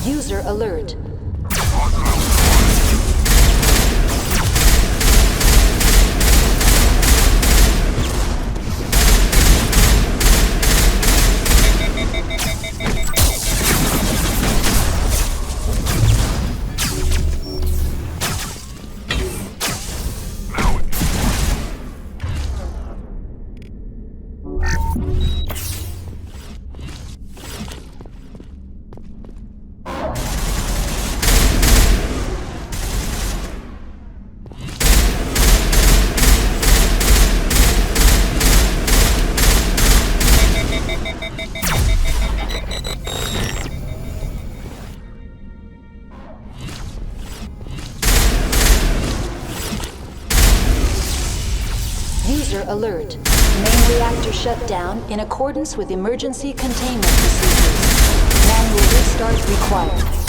User alert. User alert. Main reactor shut down in accordance with emergency containment procedures. Manual restart required.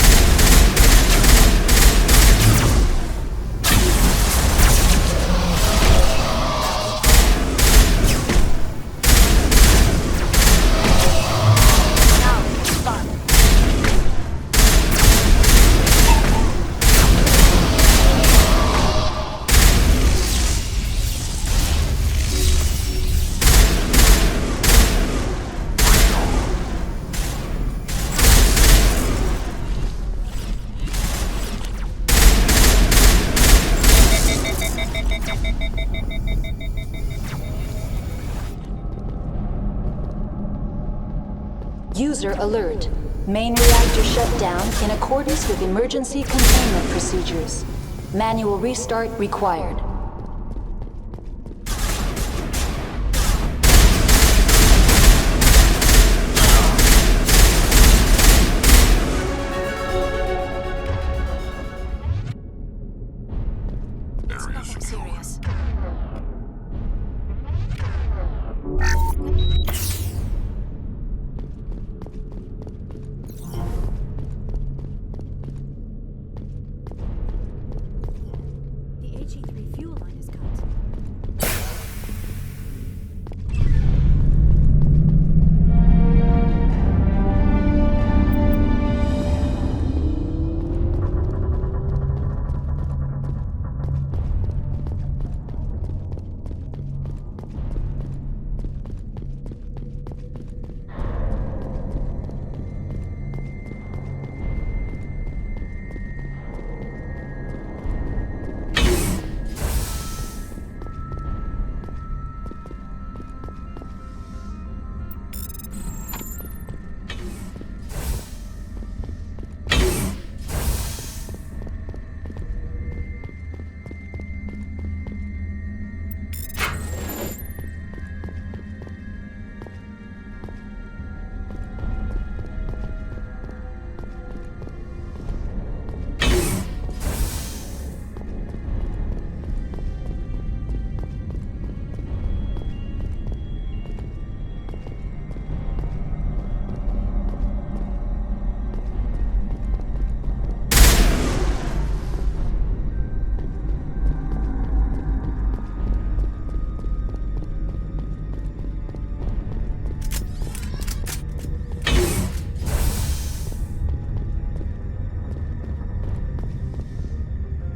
User alert. Main reactor shut down in accordance with emergency containment procedures. Manual restart required. Serious. The HE3 fuel line is cut.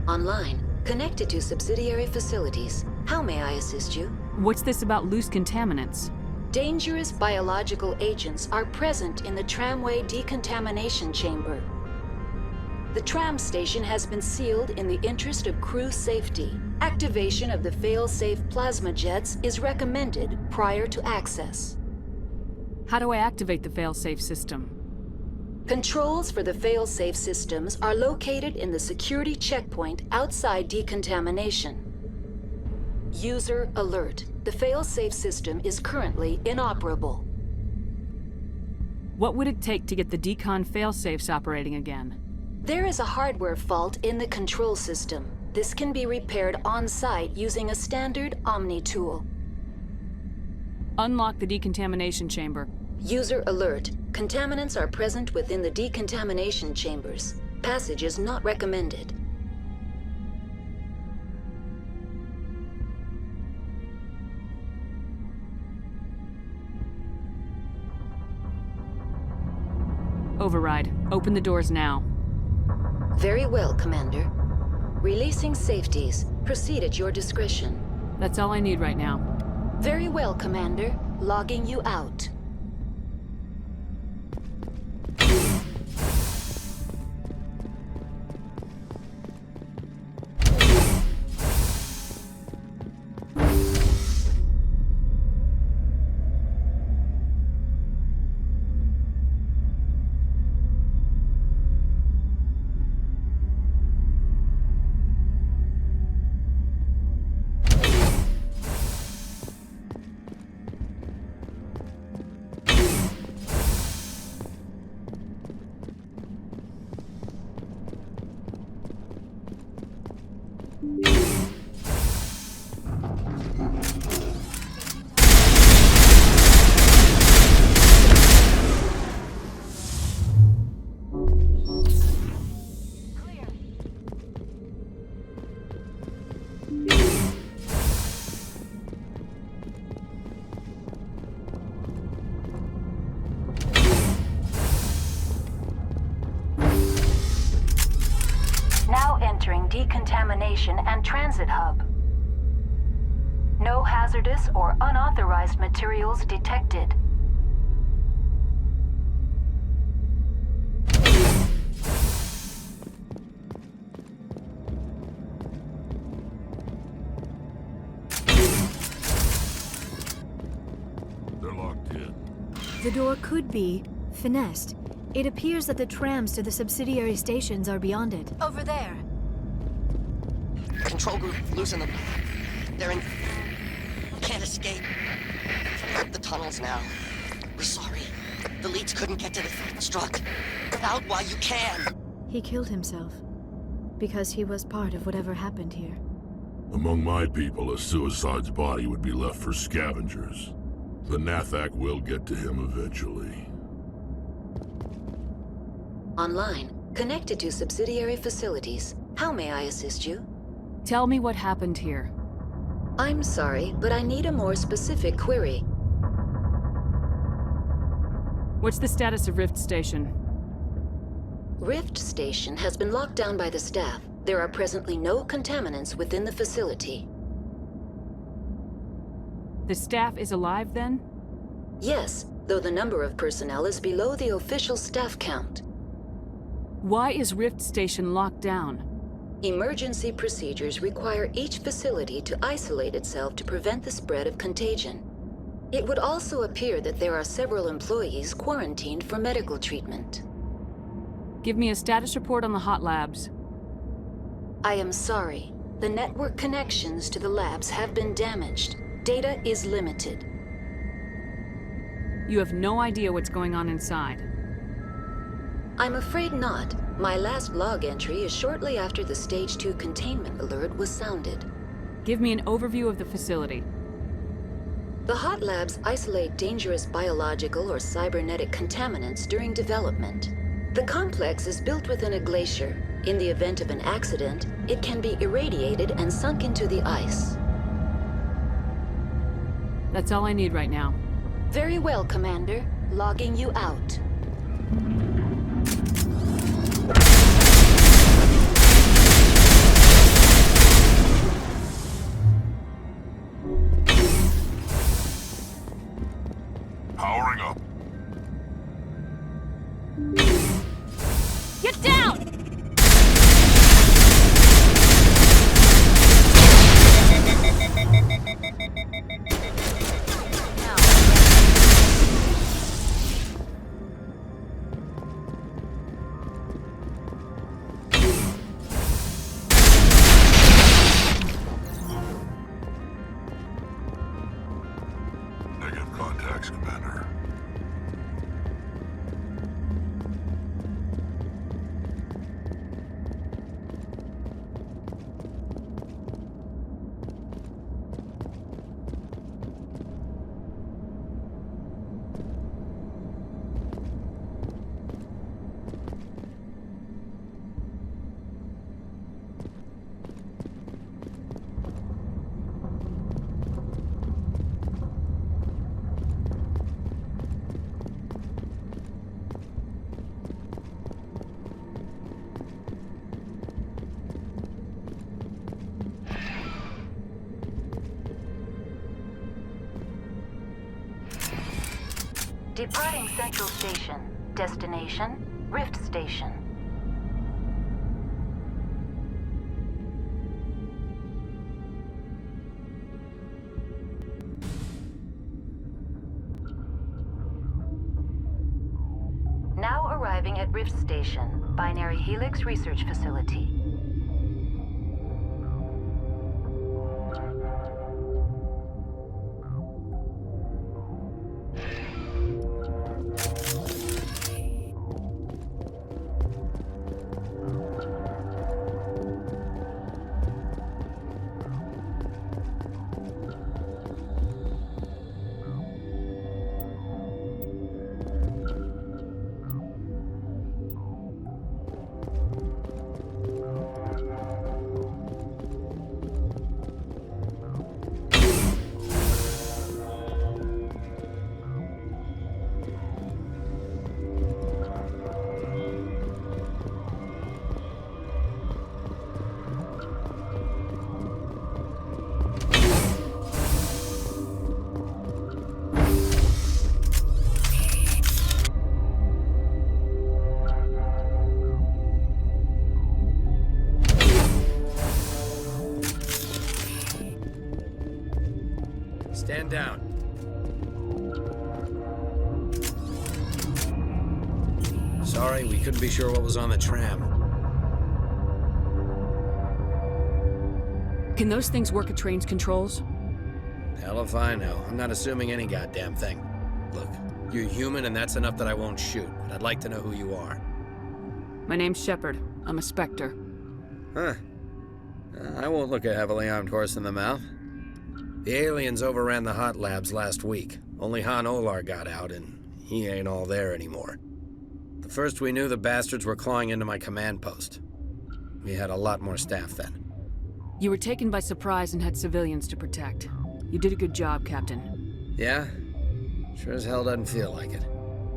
Online. Connected to subsidiary facilities. How may I assist you? What's this about loose contaminants? Dangerous biological agents are present in the tramway decontamination chamber. The tram station has been sealed in the interest of crew safety. Activation of the fail-safe plasma jets is recommended prior to access. How do I activate the fail-safe system? Controls for the fail-safe systems are located in the security checkpoint outside decontamination. User alert. The fail-safe system is currently inoperable. What would it take to get the decon fail-safes operating again? There is a hardware fault in the control system. This can be repaired on-site using a standard Omni tool. Unlock the decontamination chamber. User alert. Contaminants are present within the decontamination chambers. Passage is not recommended. Override. Open the doors now. Very well, Commander. Releasing safeties. Proceed at your discretion. That's all I need right now. Very well, Commander. Logging you out. Entering decontamination and transit hub. No hazardous or unauthorized materials detected. They're locked in. The door could be finessed. It appears that the trams to the subsidiary stations are beyond it. Over there. Control group, loosen them. They're in... Can't escape. The tunnels now. We're sorry. The leads couldn't get to the struck. Out while you can. He killed himself. Because he was part of whatever happened here. Among my people, a suicide's body would be left for scavengers. The Nathak will get to him eventually. Online. Connected to subsidiary facilities. How may I assist you? Tell me what happened here. I'm sorry, but I need a more specific query. What's the status of Rift Station? Rift Station has been locked down by the staff. There are presently no contaminants within the facility. The staff is alive then? Yes, though the number of personnel is below the official staff count. Why is Rift Station locked down? Emergency procedures require each facility to isolate itself to prevent the spread of contagion. It would also appear that there are several employees quarantined for medical treatment. Give me a status report on the hot labs. I am sorry. The network connections to the labs have been damaged. Data is limited. You have no idea what's going on inside. I'm afraid not. My last log entry is shortly after the Stage 2 containment alert was sounded. Give me an overview of the facility. The hot labs isolate dangerous biological or cybernetic contaminants during development. The complex is built within a glacier. In the event of an accident, it can be irradiated and sunk into the ice. That's all I need right now. Very well, Commander. Logging you out. Powering up. Get down! Negative contacts, Commander. Departing Central Station. Destination, Rift Station. Now arriving at Rift Station, Binary Helix Research Facility. Stand down. Sorry, we couldn't be sure what was on the tram. Can those things work at train's controls? Hell if I know. I'm not assuming any goddamn thing. Look, you're human and that's enough that I won't shoot, but I'd like to know who you are. My name's Shepard. I'm a Spectre. Huh. I won't look a heavily armed horse in the mouth. The aliens overran the hot labs last week. Only Han Olar got out, and he ain't all there anymore. The first we knew, the bastards were clawing into my command post. We had a lot more staff then. You were taken by surprise and had civilians to protect. You did a good job, Captain. Yeah? Sure as hell doesn't feel like it.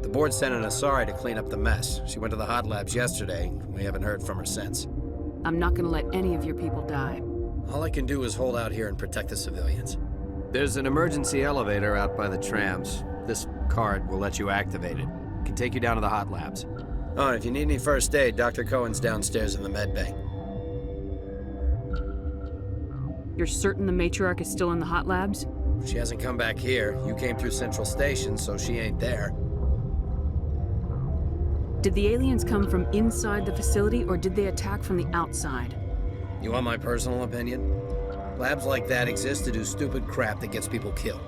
The board sent an Asari to clean up the mess. She went to the hot labs yesterday. We haven't heard from her since. I'm not gonna let any of your people die. All I can do is hold out here and protect the civilians. There's an emergency elevator out by the trams. This card will let you activate it. It can take you down to the hot labs. Oh, and if you need any first aid, Dr. Cohen's downstairs in the med bay. You're certain the matriarch is still in the hot labs? She hasn't come back here. You came through Central Station, so she ain't there. Did the aliens come from inside the facility, or did they attack from the outside? You want my personal opinion? Labs like that exist to do stupid crap that gets people killed.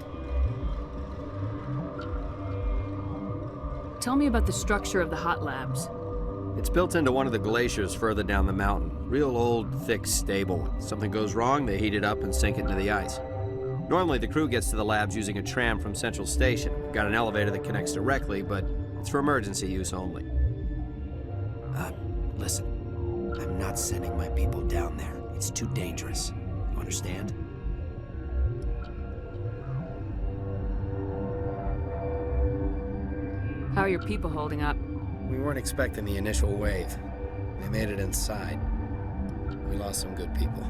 Tell me about the structure of the hot labs. It's built into one of the glaciers further down the mountain. Real old, thick, stable. If something goes wrong, they heat it up and sink it into the ice. Normally, the crew gets to the labs using a tram from Central Station. We've got an elevator that connects directly, but it's for emergency use only. Listen. I'm not sending my people down there. It's too dangerous. You understand? How are your people holding up? We weren't expecting the initial wave. They made it inside. We lost some good people.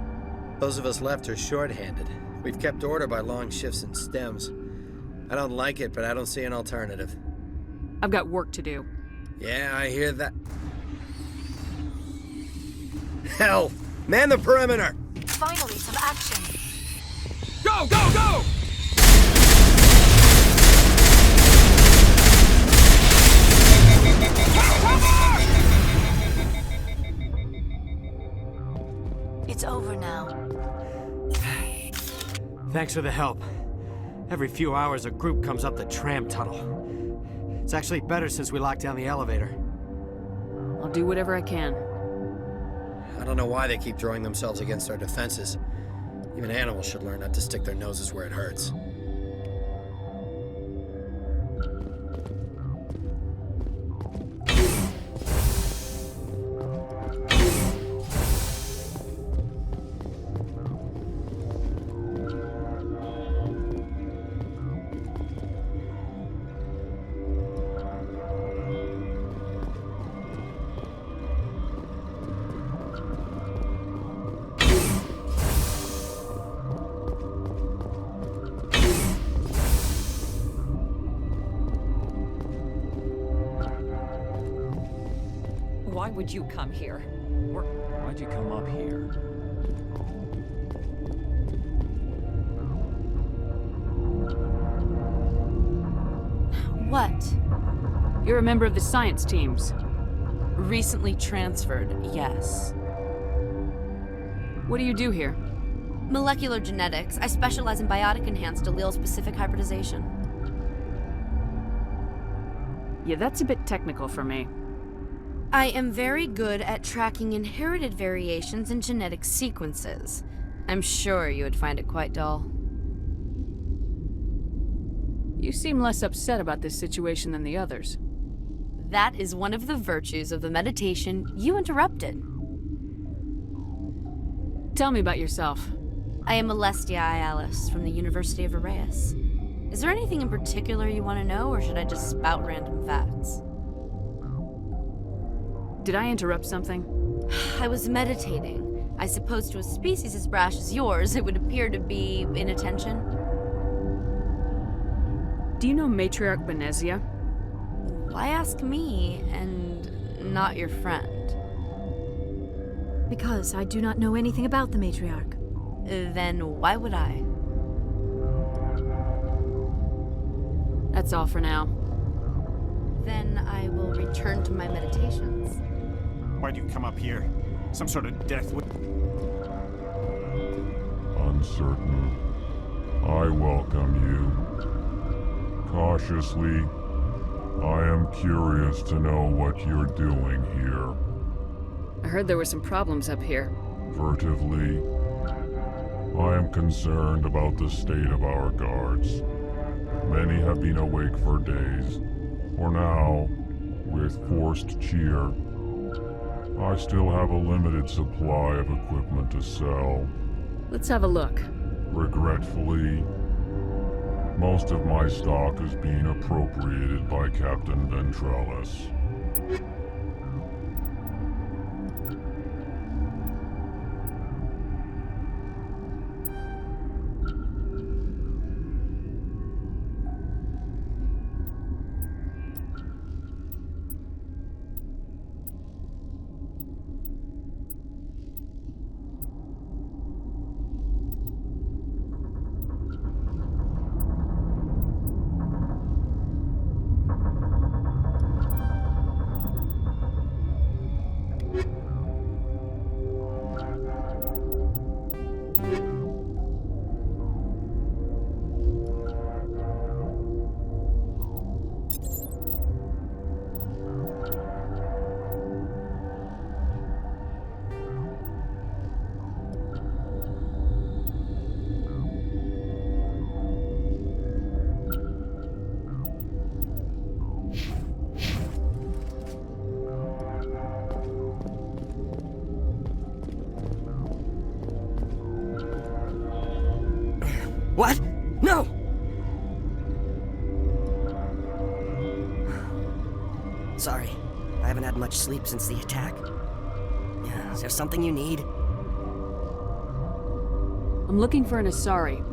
Those of us left are short-handed. We've kept order by long shifts and stems. I don't like it, but I don't see an alternative. I've got work to do. Yeah, I hear that. Hell! Man the perimeter! Finally, some action. Go, go, go! It's over now. Thanks for the help. Every few hours, a group comes up the tram tunnel. It's actually better since we locked down the elevator. I'll do whatever I can. I don't know why they keep throwing themselves against our defenses. Even animals should learn not to stick their noses where it hurts. why would you come here? Why'd you come up here? What? You're a member of the science teams. Recently transferred, yes. What do you do here? Molecular genetics. I specialize in biotic-enhanced allele-specific hybridization. Yeah, that's a bit technical for me. I am very good at tracking inherited variations in genetic sequences. I'm sure you would find it quite dull. You seem less upset about this situation than the others. That is one of the virtues of the meditation you interrupted. Tell me about yourself. I am Alestia Ialis from the University of Arraeus. Is there anything in particular you want to know, or should I just spout random facts? Did I interrupt something? I was meditating. I suppose to a species as brash as yours, it would appear to be inattention. Do you know Matriarch Benezia? Why ask me, and not your friend? Because I do not know anything about the matriarch. Then why would I? That's all for now. Then I will return to my meditations. Why do you come up here? Some sort of death Uncertain. I welcome you. Cautiously, I am curious to know what you're doing here. I heard there were some problems up here. Furtively, I am concerned about the state of our guards. Many have been awake for days. For now, with forced cheer, I still have a limited supply of equipment to sell. Let's have a look. Regretfully, most of my stock is being appropriated by Captain Ventralis. What? No! Sorry, I haven't had much sleep since the attack. Yeah, is there something you need? I'm looking for an Asari.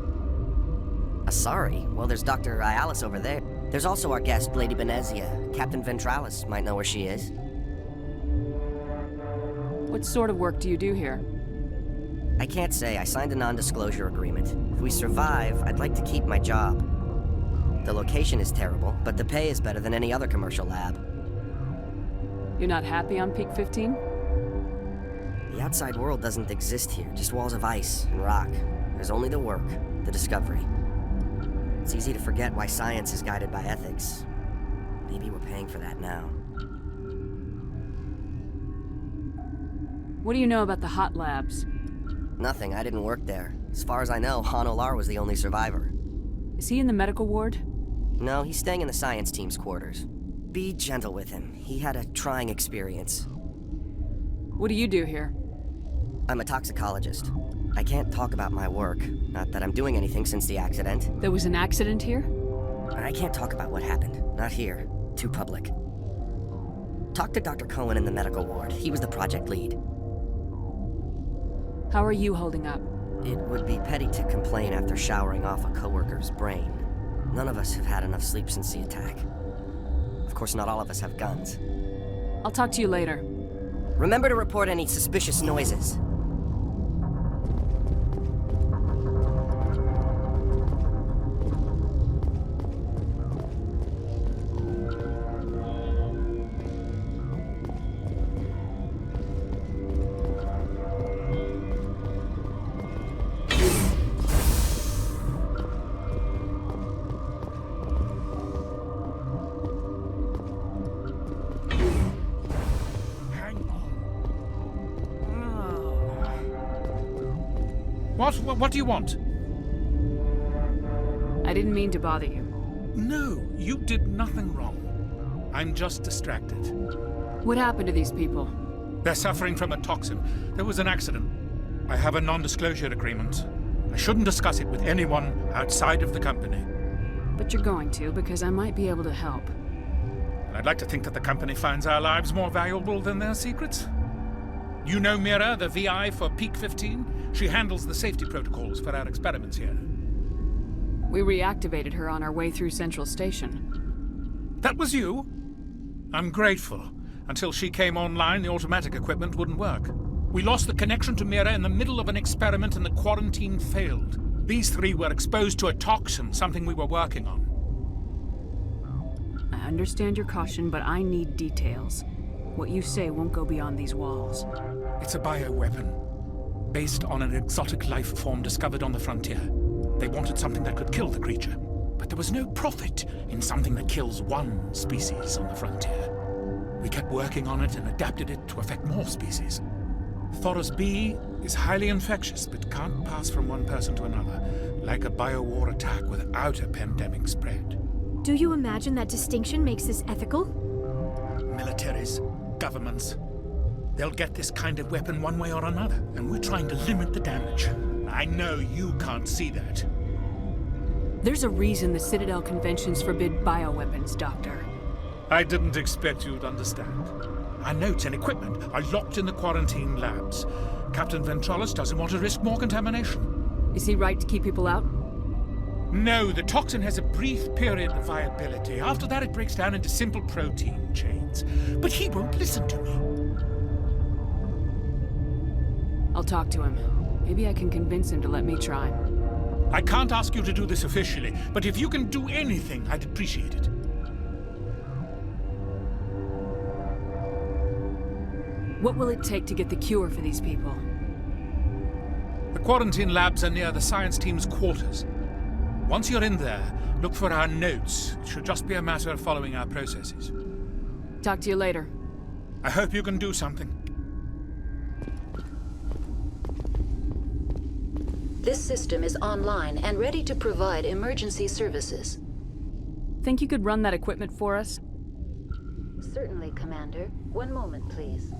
Asari? Well, there's Dr. Ialis over there. There's also our guest, Lady Benezia. Captain Ventralis might know where she is. What sort of work do you do here? I can't say. I signed a non-disclosure agreement. If we survive, I'd like to keep my job. The location is terrible, but the pay is better than any other commercial lab. You're not happy on Peak 15? The outside world doesn't exist here, just walls of ice and rock. There's only the work, the discovery. It's easy to forget why science is guided by ethics. Maybe we're paying for that now. What do you know about the hot labs? Nothing, I didn't work there. As far as I know, Han Olar was the only survivor. Is he in the medical ward? No, he's staying in the science team's quarters. Be gentle with him. He had a trying experience. What do you do here? I'm a toxicologist. I can't talk about my work. Not that I'm doing anything since the accident. There was an accident here? I can't talk about what happened. Not here. Too public. Talk to Dr. Cohen in the medical ward. He was the project lead. How are you holding up? It would be petty to complain after showering off a coworker's brain. None of us have had enough sleep since the attack. Of course, not all of us have guns. I'll talk to you later. Remember to report any suspicious noises. What do you want? I didn't mean to bother you. No, you did nothing wrong. I'm just distracted. What happened to these people? They're suffering from a toxin. There was an accident. I have a non-disclosure agreement. I shouldn't discuss it with anyone outside of the company. But you're going to, because I might be able to help. And I'd like to think that the company finds our lives more valuable than their secrets. You know Mira, the VI for Peak 15? She handles the safety protocols for our experiments here. We reactivated her on our way through Central Station. That was you? I'm grateful. Until she came online, the automatic equipment wouldn't work. We lost the connection to Mira in the middle of an experiment and the quarantine failed. These three were exposed to a toxin, something we were working on. I understand your caution, but I need details. What you say won't go beyond these walls. It's a bioweapon, based on an exotic life form discovered on the frontier. They wanted something that could kill the creature, but there was no profit in something that kills one species on the frontier. We kept working on it and adapted it to affect more species. Traitorous B is highly infectious, but can't pass from one person to another, like a biowar attack without a pandemic spread. Do you imagine that distinction makes this ethical? Militaries, governments, they'll get this kind of weapon one way or another, and we're trying to limit the damage. I know you can't see that. There's a reason the Citadel conventions forbid bioweapons, Doctor. I didn't expect you'd understand. Our notes and equipment are locked in the quarantine labs. Captain Ventralis doesn't want to risk more contamination. Is he right to keep people out? No, the toxin has a brief period of viability. After that, it breaks down into simple protein chains. But he won't listen to me. I'll talk to him. Maybe I can convince him to let me try. I can't ask you to do this officially, but if you can do anything, I'd appreciate it. What will it take to get the cure for these people? The quarantine labs are near the science team's quarters. Once you're in there, look for our notes. It should just be a matter of following our processes. Talk to you later. I hope you can do something. This system is online and ready to provide emergency services. Think you could run that equipment for us? Certainly, Commander. One moment, please.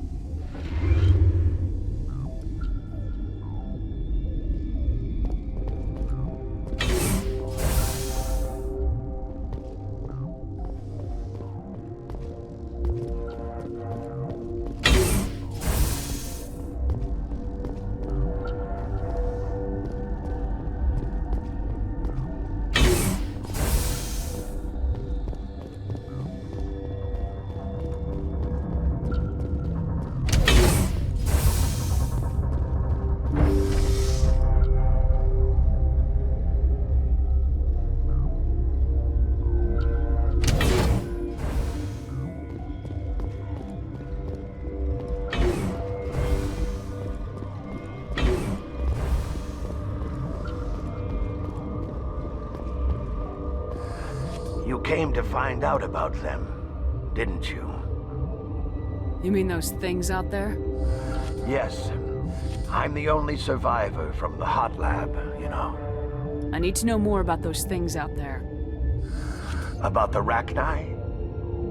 You came to find out about them, didn't you? You mean those things out there? Yes. I'm the only survivor from the hot lab, you know. I need to know more about those things out there. About the Rachni?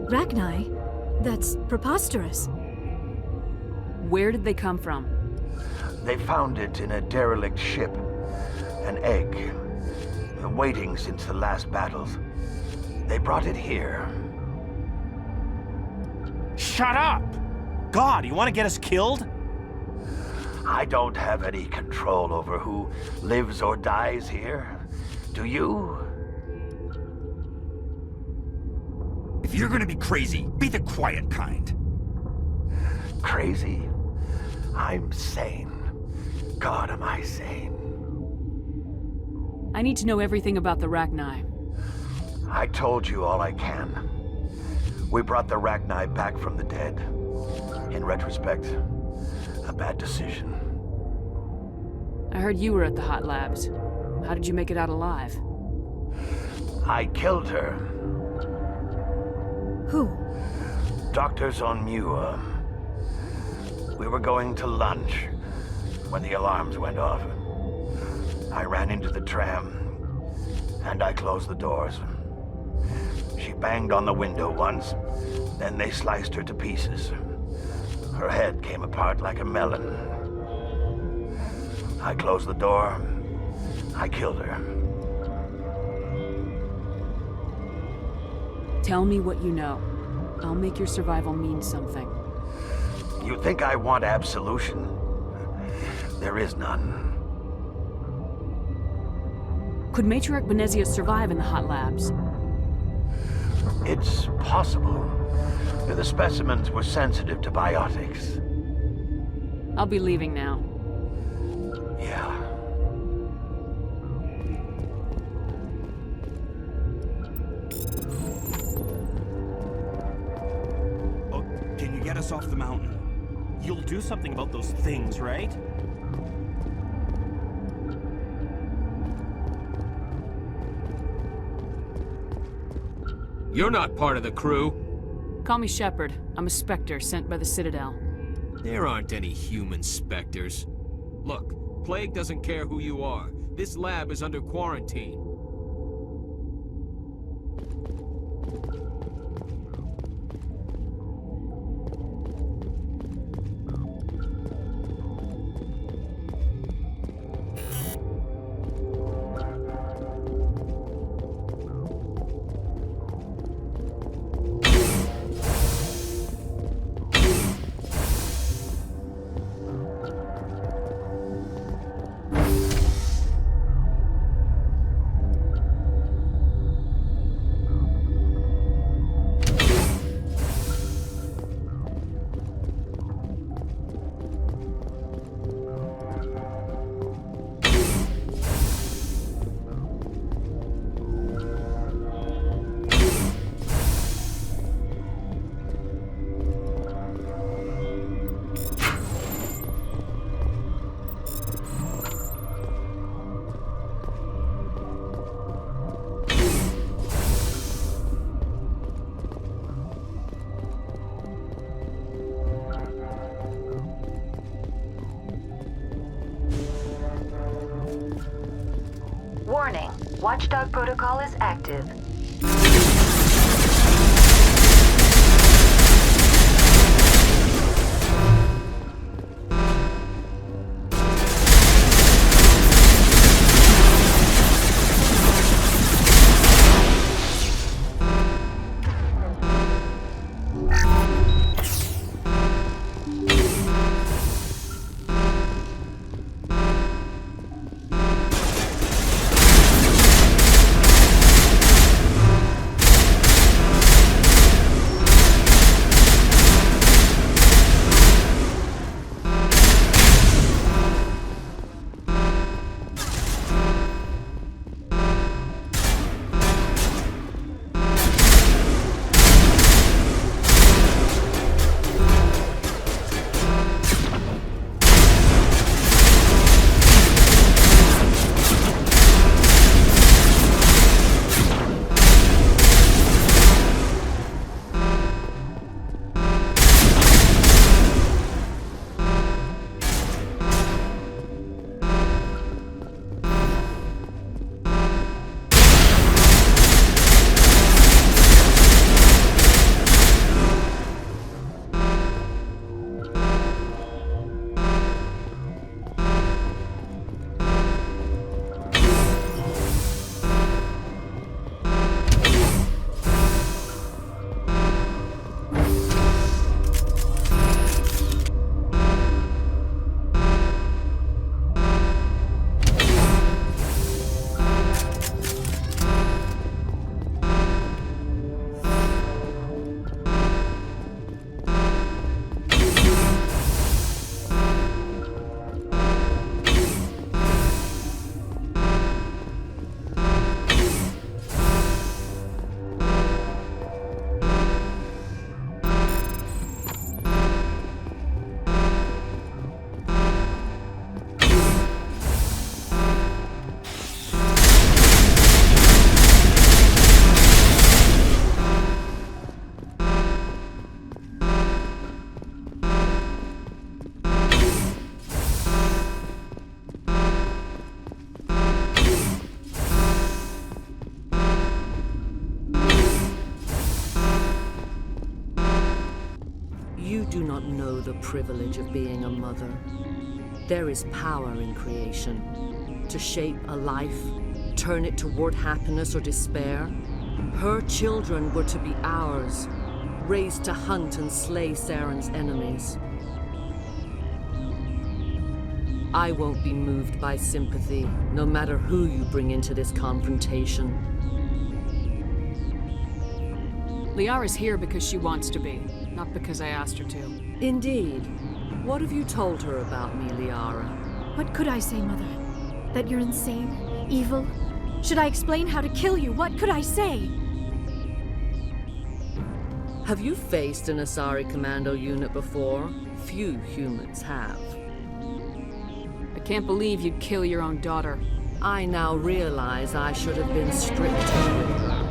Rachni? That's preposterous. Where did they come from? They found it in a derelict ship. An egg. Waiting since the last battles. They brought it here. Shut up! God, you want to get us killed? I don't have any control over who lives or dies here. Do you? If you're gonna be crazy, be the quiet kind. Crazy? I'm sane. God, am I sane. I need to know everything about the Rachni. I told you all I can. We brought the Rachni back from the dead. In retrospect, a bad decision. I heard you were at the hot labs. How did you make it out alive? I killed her. Who? Doctors on Muir. We were going to lunch when the alarms went off. I ran into the tram, and I closed the doors. She banged on the window once, then they sliced her to pieces. Her head came apart like a melon. I closed the door. I killed her. Tell me what you know. I'll make your survival mean something. You think I want absolution? There is none. Could Matriarch Benezia survive in the hot labs? It's possible. The specimens were sensitive to biotics. I'll be leaving now. Yeah. Oh, can you get us off the mountain? You'll do something about those things, right? You're not part of the crew. Call me Shepard. I'm a Spectre sent by the Citadel. There aren't any human specters. Look, Plague doesn't care who you are. This lab is under quarantine. Warning, Watchdog protocol is active. You do not know the privilege of being a mother. There is power in creation. To shape a life, turn it toward happiness or despair. Her children were to be ours, raised to hunt and slay Saren's enemies. I won't be moved by sympathy, no matter who you bring into this confrontation. Liara's here because she wants to be, not because I asked her to. Indeed. What have you told her about me, Liara? What could I say, Mother? That you're insane? Evil? Should I explain how to kill you? What could I say? Have you faced an Asari commando unit before? Few humans have. I can't believe you'd kill your own daughter. I now realize I should have been stricter with her.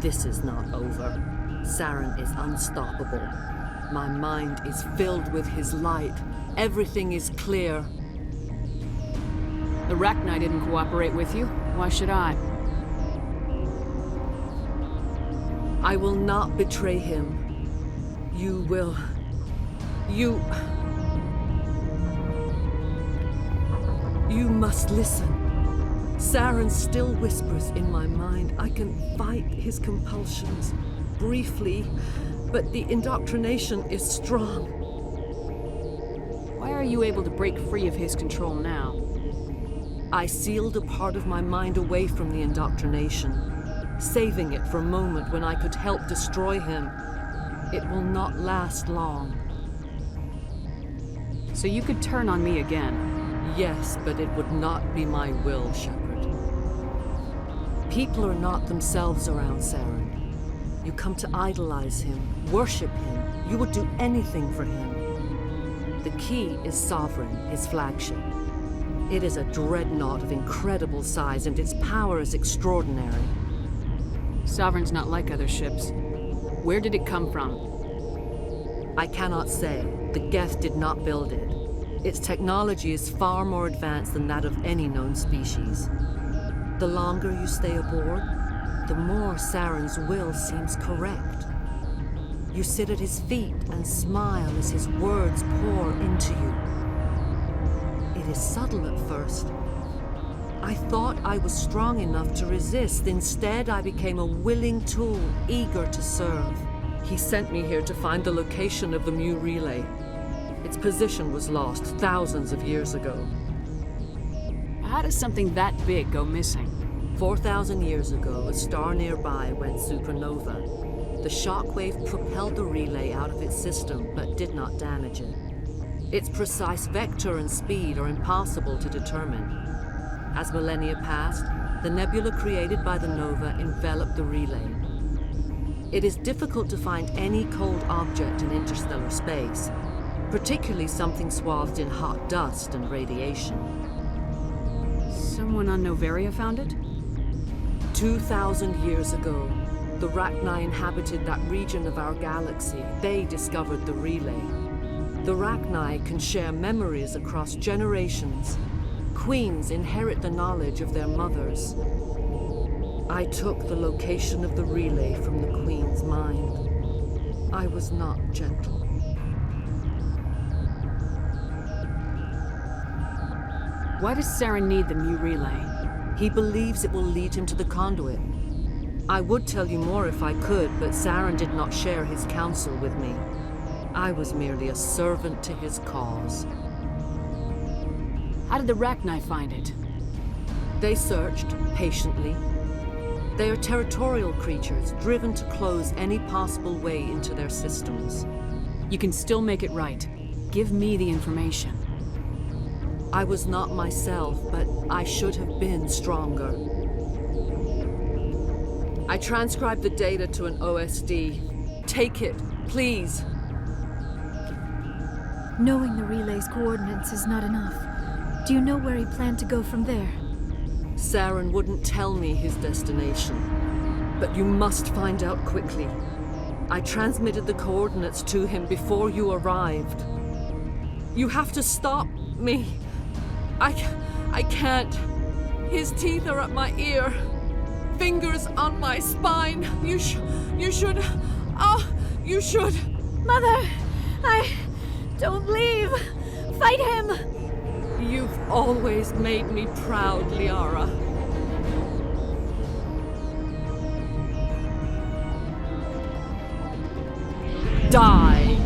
This is not over. Saren is unstoppable. My mind is filled with his light. Everything is clear. The Rachni didn't cooperate with you. Why should I? I will not betray him. You will. You must listen. Saren still whispers in my mind. I can fight his compulsions briefly, but the indoctrination is strong. Why are you able to break free of his control now? I sealed a part of my mind away from the indoctrination, saving it for a moment when I could help destroy him. It will not last long. So you could turn on me again? Yes, but it would not be my will, Shepard. People are not themselves around Saren. You come to idolize him, worship him. You would do anything for him. The key is Sovereign, his flagship. It is a dreadnought of incredible size, and its power is extraordinary. Sovereign's not like other ships. Where did it come from? I cannot say. The Geth did not build it. Its technology is far more advanced than that of any known species. The longer you stay aboard, the more Saren's will seems correct. You sit at his feet and smile as his words pour into you. It is subtle at first. I thought I was strong enough to resist. Instead, I became a willing tool, eager to serve. He sent me here to find the location of the Mu relay. Its position was lost thousands of years ago. How does something that big go missing? 4,000 years ago, a star nearby went supernova. The shockwave propelled the relay out of its system, but did not damage it. Its precise vector and speed are impossible to determine. As millennia passed, the nebula created by the nova enveloped the relay. It is difficult to find any cold object in interstellar space, particularly something swathed in hot dust and radiation. Someone on Noveria found it? 2,000 years ago, the Rachni inhabited that region of our galaxy. They discovered the relay. The Rachni can share memories across generations. Queens inherit the knowledge of their mothers. I took the location of the relay from the Queen's mind. I was not gentle. Why does Saren need the Mu relay? He believes it will lead him to the conduit. I would tell you more if I could, but Saren did not share his counsel with me. I was merely a servant to his cause. How did the Rachni find it? They searched, patiently. They are territorial creatures, driven to close any possible way into their systems. You can still make it right. Give me the information. I was not myself, but I should have been stronger. I transcribed the data to an OSD. Take it, please. Knowing the relay's coordinates is not enough. Do you know where he planned to go from there? Saren wouldn't tell me his destination, but you must find out quickly. I transmitted the coordinates to him before you arrived. You have to stop me. I can't. His teeth are at my ear. Fingers on my spine. You should. Mother, don't leave. Fight him. You've always made me proud, Liara. Die.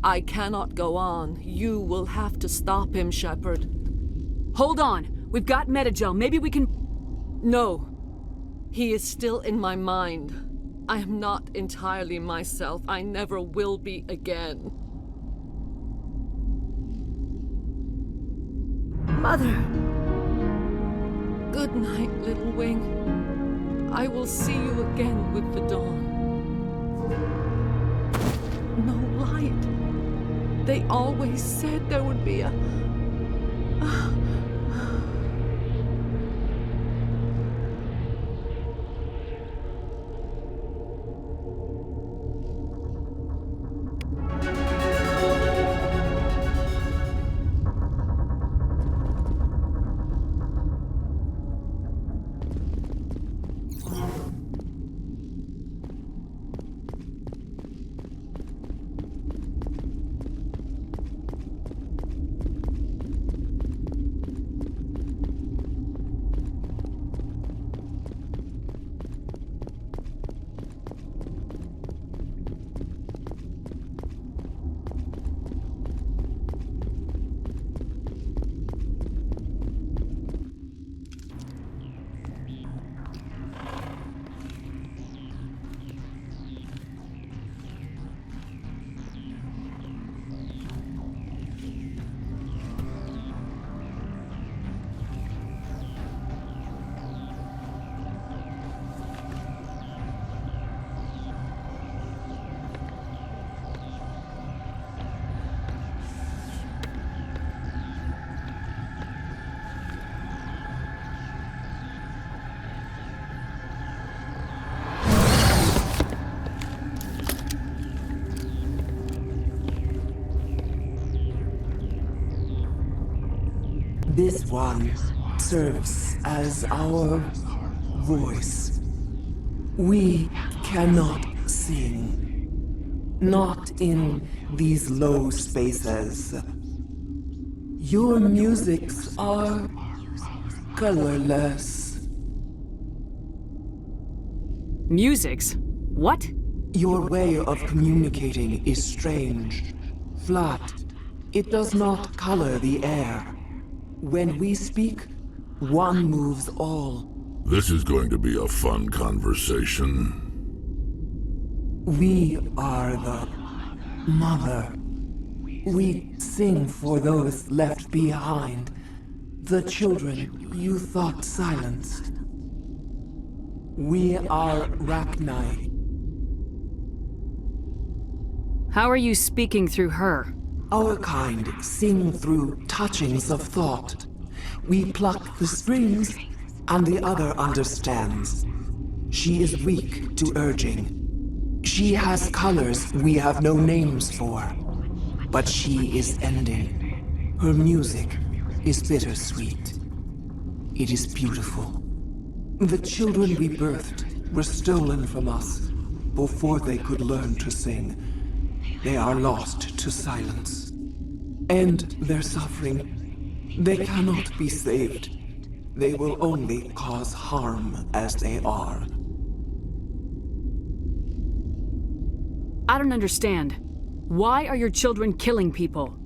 I cannot go on. You will have to stop him, Shepard. Hold on. We've got Metagel. Maybe we can... No. He is still in my mind. I am not entirely myself. I never will be again. Mother! Good night, little wing. I will see you again with the dawn. No light. They always said there would be a... This one serves as our voice. We cannot sing. Not in these low spaces. Your musics are colorless. Musics? What? Your way of communicating is strange. Flat. It does not color the air. When we speak, one moves all. This is going to be a fun conversation. We are the mother. We sing for those left behind. The children you thought silenced. We are Rachni. How are you speaking through her? Our kind sing through touchings of thought. We pluck the strings, and the other understands. She is weak to urging. She has colors we have no names for. But she is ending. Her music is bittersweet. It is beautiful. The children we birthed were stolen from us before they could learn to sing. They are lost to silence. And their suffering, they cannot be saved. They will only cause harm as they are. I don't understand. Why are your children killing people?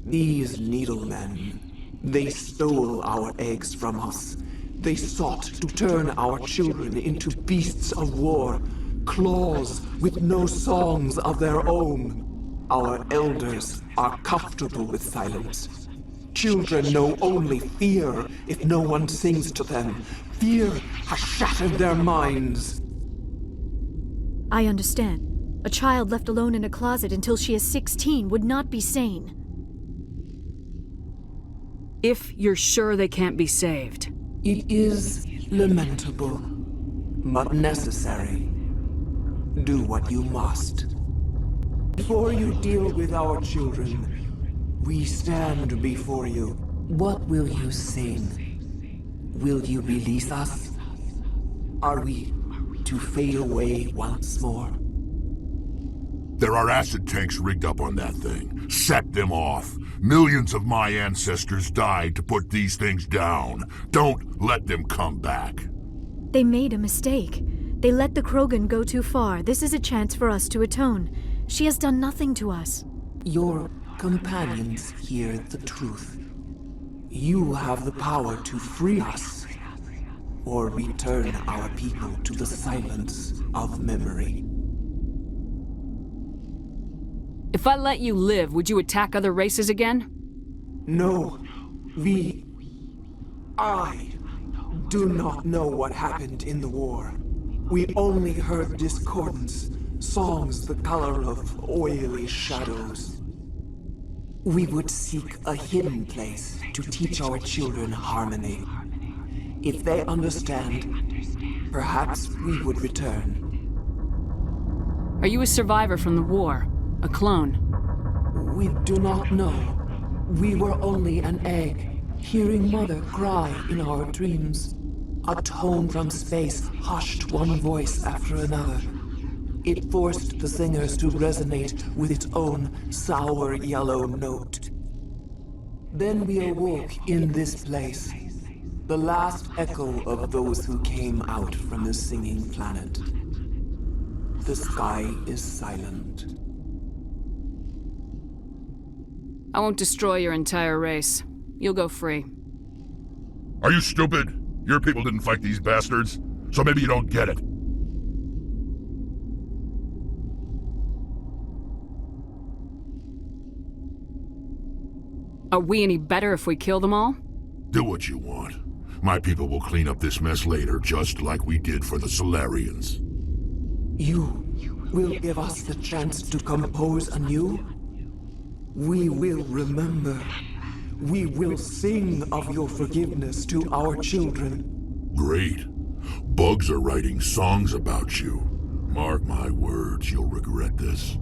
These needlemen, they stole our eggs from us. They sought to turn our children into beasts of war, claws with no songs of their own. Our elders are comfortable with silence. Children know only fear if no one sings to them. Fear has shattered their minds. I understand. A child left alone in a closet until she is 16 would not be sane. If you're sure they can't be saved. It is lamentable, but necessary. Do what you must. Before you deal with our children, we stand before you. What will you sing? Will you release us? Are we to fade away once more? There are acid tanks rigged up on that thing. Set them off. Millions of my ancestors died to put these things down. Don't let them come back. They made a mistake. They let the Krogan go too far. This is a chance for us to atone. She has done nothing to us. Your companions hear the truth. You have the power to free us, or return our people to the silence of memory. If I let you live, would you attack other races again? No, I do not know what happened in the war. We only heard discordance, songs the color of oily shadows. We would seek a hidden place to teach our children harmony. If they understand, perhaps we would return. Are you a survivor from the war? A clone? We do not know. We were only an egg, hearing Mother cry in our dreams. A tone from space hushed one voice after another. It forced the singers to resonate with its own sour yellow note. Then we awoke in this place, the last echo of those who came out from the singing planet. The sky is silent. I won't destroy your entire race. You'll go free. Are you stupid? Your people didn't fight these bastards, so maybe you don't get it. Are we any better if we kill them all? Do what you want. My people will clean up this mess later, just like we did for the Solarians. You will give us the chance to compose anew? We will remember. We will sing of your forgiveness to our children. Great. Bugs are writing songs about you. Mark my words, you'll regret this.